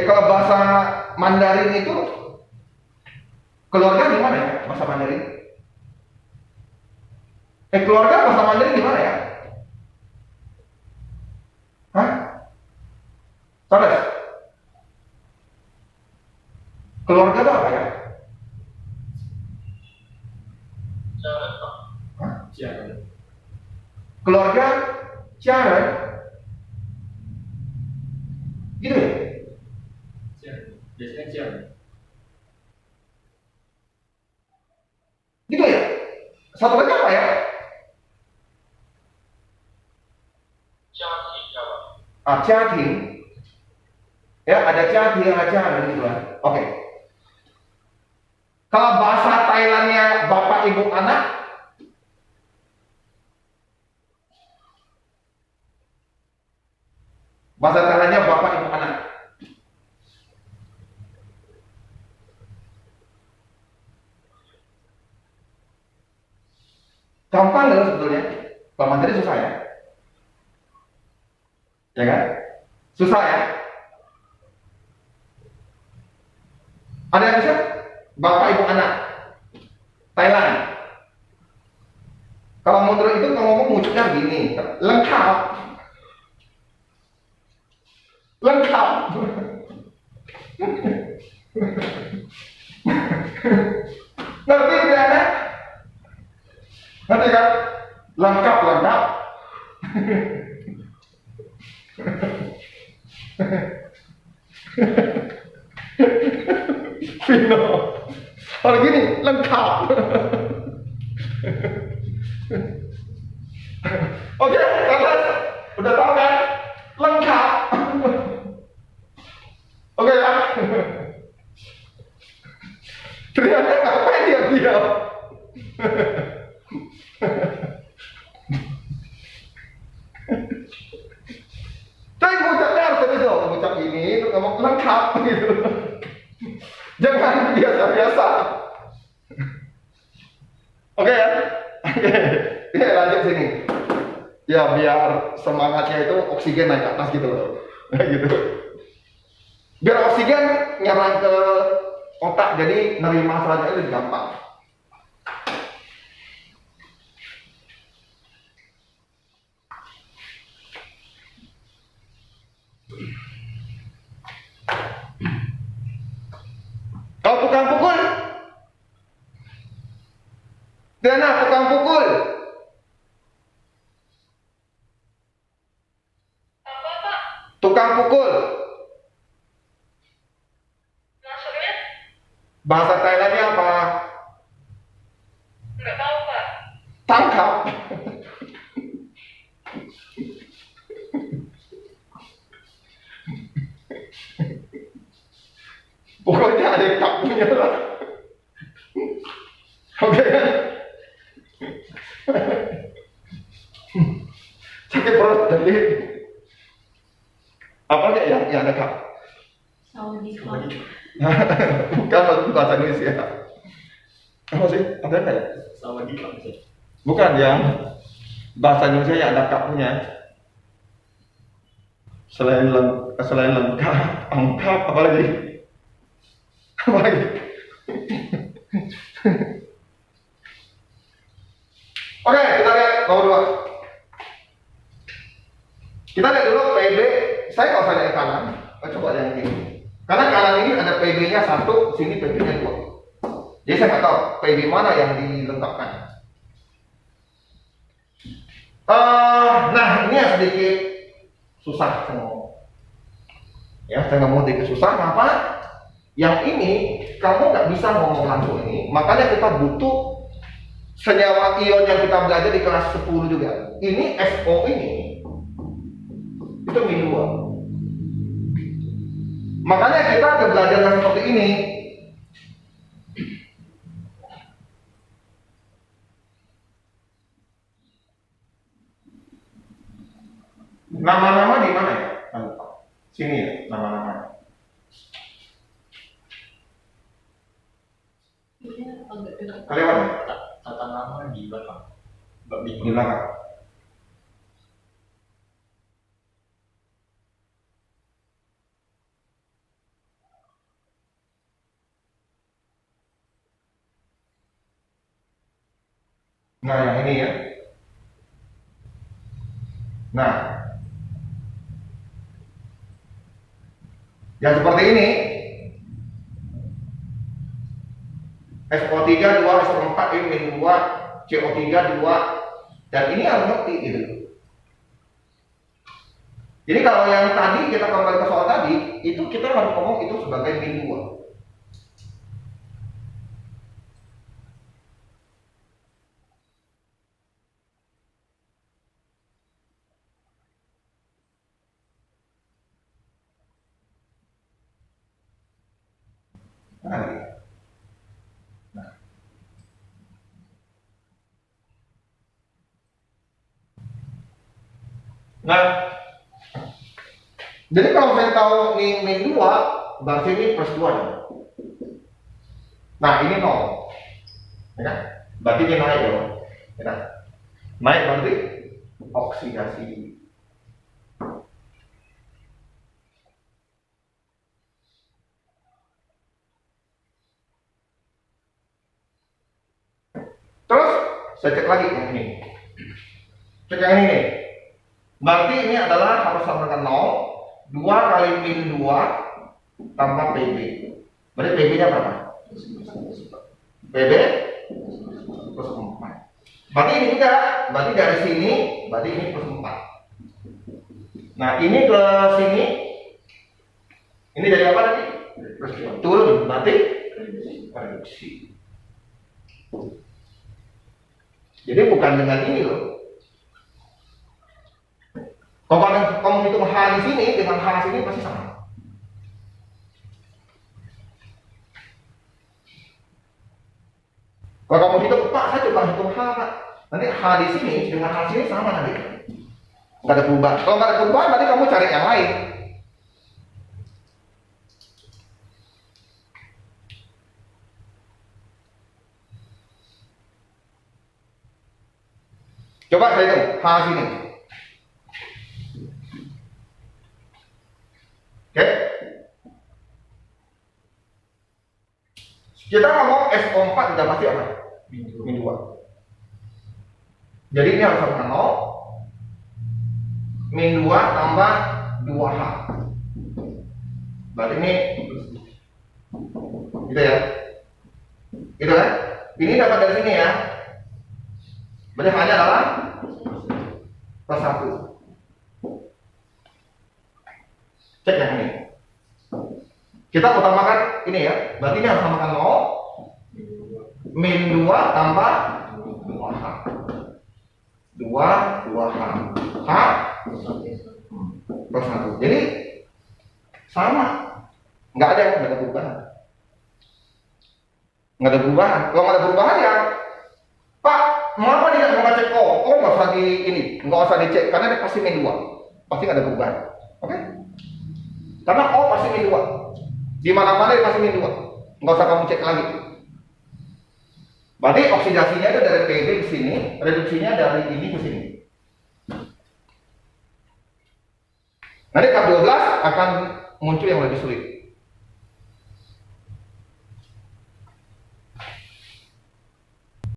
Kalau bahasa Mandarin itu keluarga gimana ya bahasa Mandarin? Keluarga bahasa Mandarin gimana ya? Hah? Saudara? Keluarga itu apa ya? Hah? Keluarga Ciaran? Gitu ya? Biasanya Ciaran. Gitu ya? Satu lagi apa ya? Chatting. Ya, ada chatting, ada Ciaran gitu lah. Oke. Kalau bahasa Thailandnya bapak ibu anak, bahasa Thailandnya bapak ibu anak. Gampang loh sebetulnya. Kalau Mandarin susah ya? Ya kan? Susah ya? Ada yang bisa? Bapak ibu anak Thailand. Kalau menurut itu ngomong wujudnya gini, lengkap. Lengkap. Ngerti tidak ada? Ngerti kan? Lengkap, lengkap. Vino. Kalau gini, lengkap. Oke, kalian udah tahu kan? Lengkap. Oke ya? Ternyata ngapain dia diam? Tapi ngucapnya harus itu, ngucap ini, terus ngomong lengkap gitu. Jangan biasa-biasa. Oke ya? Oke. Ini lanjut sini. Ya biar semangatnya itu oksigen naik ke atas gitu loh. Gitu. Biar oksigen nyerang ke otak, jadi nerima saja lebih gampang. Kalau tukang pukul, Diana tukang pukul. Apa, Pak? Tukang pukul. Maksudnya? Bahasa Thailandnya apa? Nggak tahu, Pak. Tangkap. Pokoknya ada yang tak punya lah. Oke kan? Sakit perut jadi apa aja yang ada kak? Sawadee-khap. Bukan bahasa Indonesia. Apa sih? Ada nggak ya? Sawadee-khap. Bukan yang bahasa Indonesia yang ada kapnya. Selain lengkap, angkap, apa lagi? Apa lagi? Oke, kita lihat nomor 2. Kita lihat dulu PB. Saya nggak usah lihat kanan. Kita coba yang ini. Karena kanan ini ada PB-nya 1, sini PB-nya 2. Jadi saya nggak tahu PB mana yang dilengkapkan. Nah, ini yang sedikit susah saya ngomong. Ya, saya ngomong sedikit susah. Kenapa? Yang ini kamu nggak bisa ngomong langsung ini. Makanya kita butuh senyawa ion yang kita belajar di kelas 10 juga. Ini SO ini itu min 2. Makanya kita ada belajar yang seperti ini. Nama-nama di mana ya? Sini ya, nama-nama. Ini agak dekat. Kelewat ya? Tata nama di belakang. Mbak Di Bingung. belakang. Nah, yang ini ya. Nah, yang seperti ini SO3 2, SO4 ini min 2, CO3 2, dan ini harus ngerti gitu. Jadi kalau yang tadi kita kembali ke soal tadi, itu kita harus ngomong itu sebagai min 2. Nah, jadi kalau saya tahu ini min 2, berarti ini plus 2 ya. Nah, ini 0. Ya kan? Berarti ini naik dong. Ya kan? Naik berarti oksidasi. Saya cek lagi yang ini. Cek yang ini nih. Berarti ini adalah harus sama dengan 0. 2 kali min 2 tambah PB. Berarti PB-nya berapa? PB plus 4. Berarti ini juga, berarti dari sini, berarti ini plus 4. Nah ini ke sini, ini dari apa tadi? Plus 2. Turun, berarti reduksi. Jadi bukan dengan ini loh. Kalau kamu hitung H di sini dengan H sini pasti sama. Kalau kamu hitung, Pak, saya coba hitung H, Pak. Nanti H di sini dengan H sini sama nanti. Nggak ada perubahan. Kalau nggak ada perubahan, nanti kamu cari yang lain. Coba saya hitung H sini. Oke? Kita ngomong SO4 sudah pasti apa? Min 2. Jadi ini harus sama 0. Min 2 tambah 2H. Berarti ini gitu ya. Gitu kan? Ini dapat dari sini ya. Berarti hanya adalah plus 1. Cek yang ini. Kita utamakan ini ya. Berarti ini harus samakan 0. Min 2 tambah 2H. 2H. H plus 1. Jadi sama. Nggak ada perubahan. Nggak ada perubahan. Kalau nggak ada perubahan ya, Pak, mengapa tidak mengecek nggak usah di ini, nggak usah dicek karena dia pasti min 2. Pasti nggak ada perubahan. Oke? Karena pasti min 2. Di mana-mana dia pasti min 2. Nggak usah kamu cek lagi. Berarti oksidasinya itu dari PB ke sini, reduksinya dari ini ke sini. Nanti K12 akan muncul yang lebih sulit.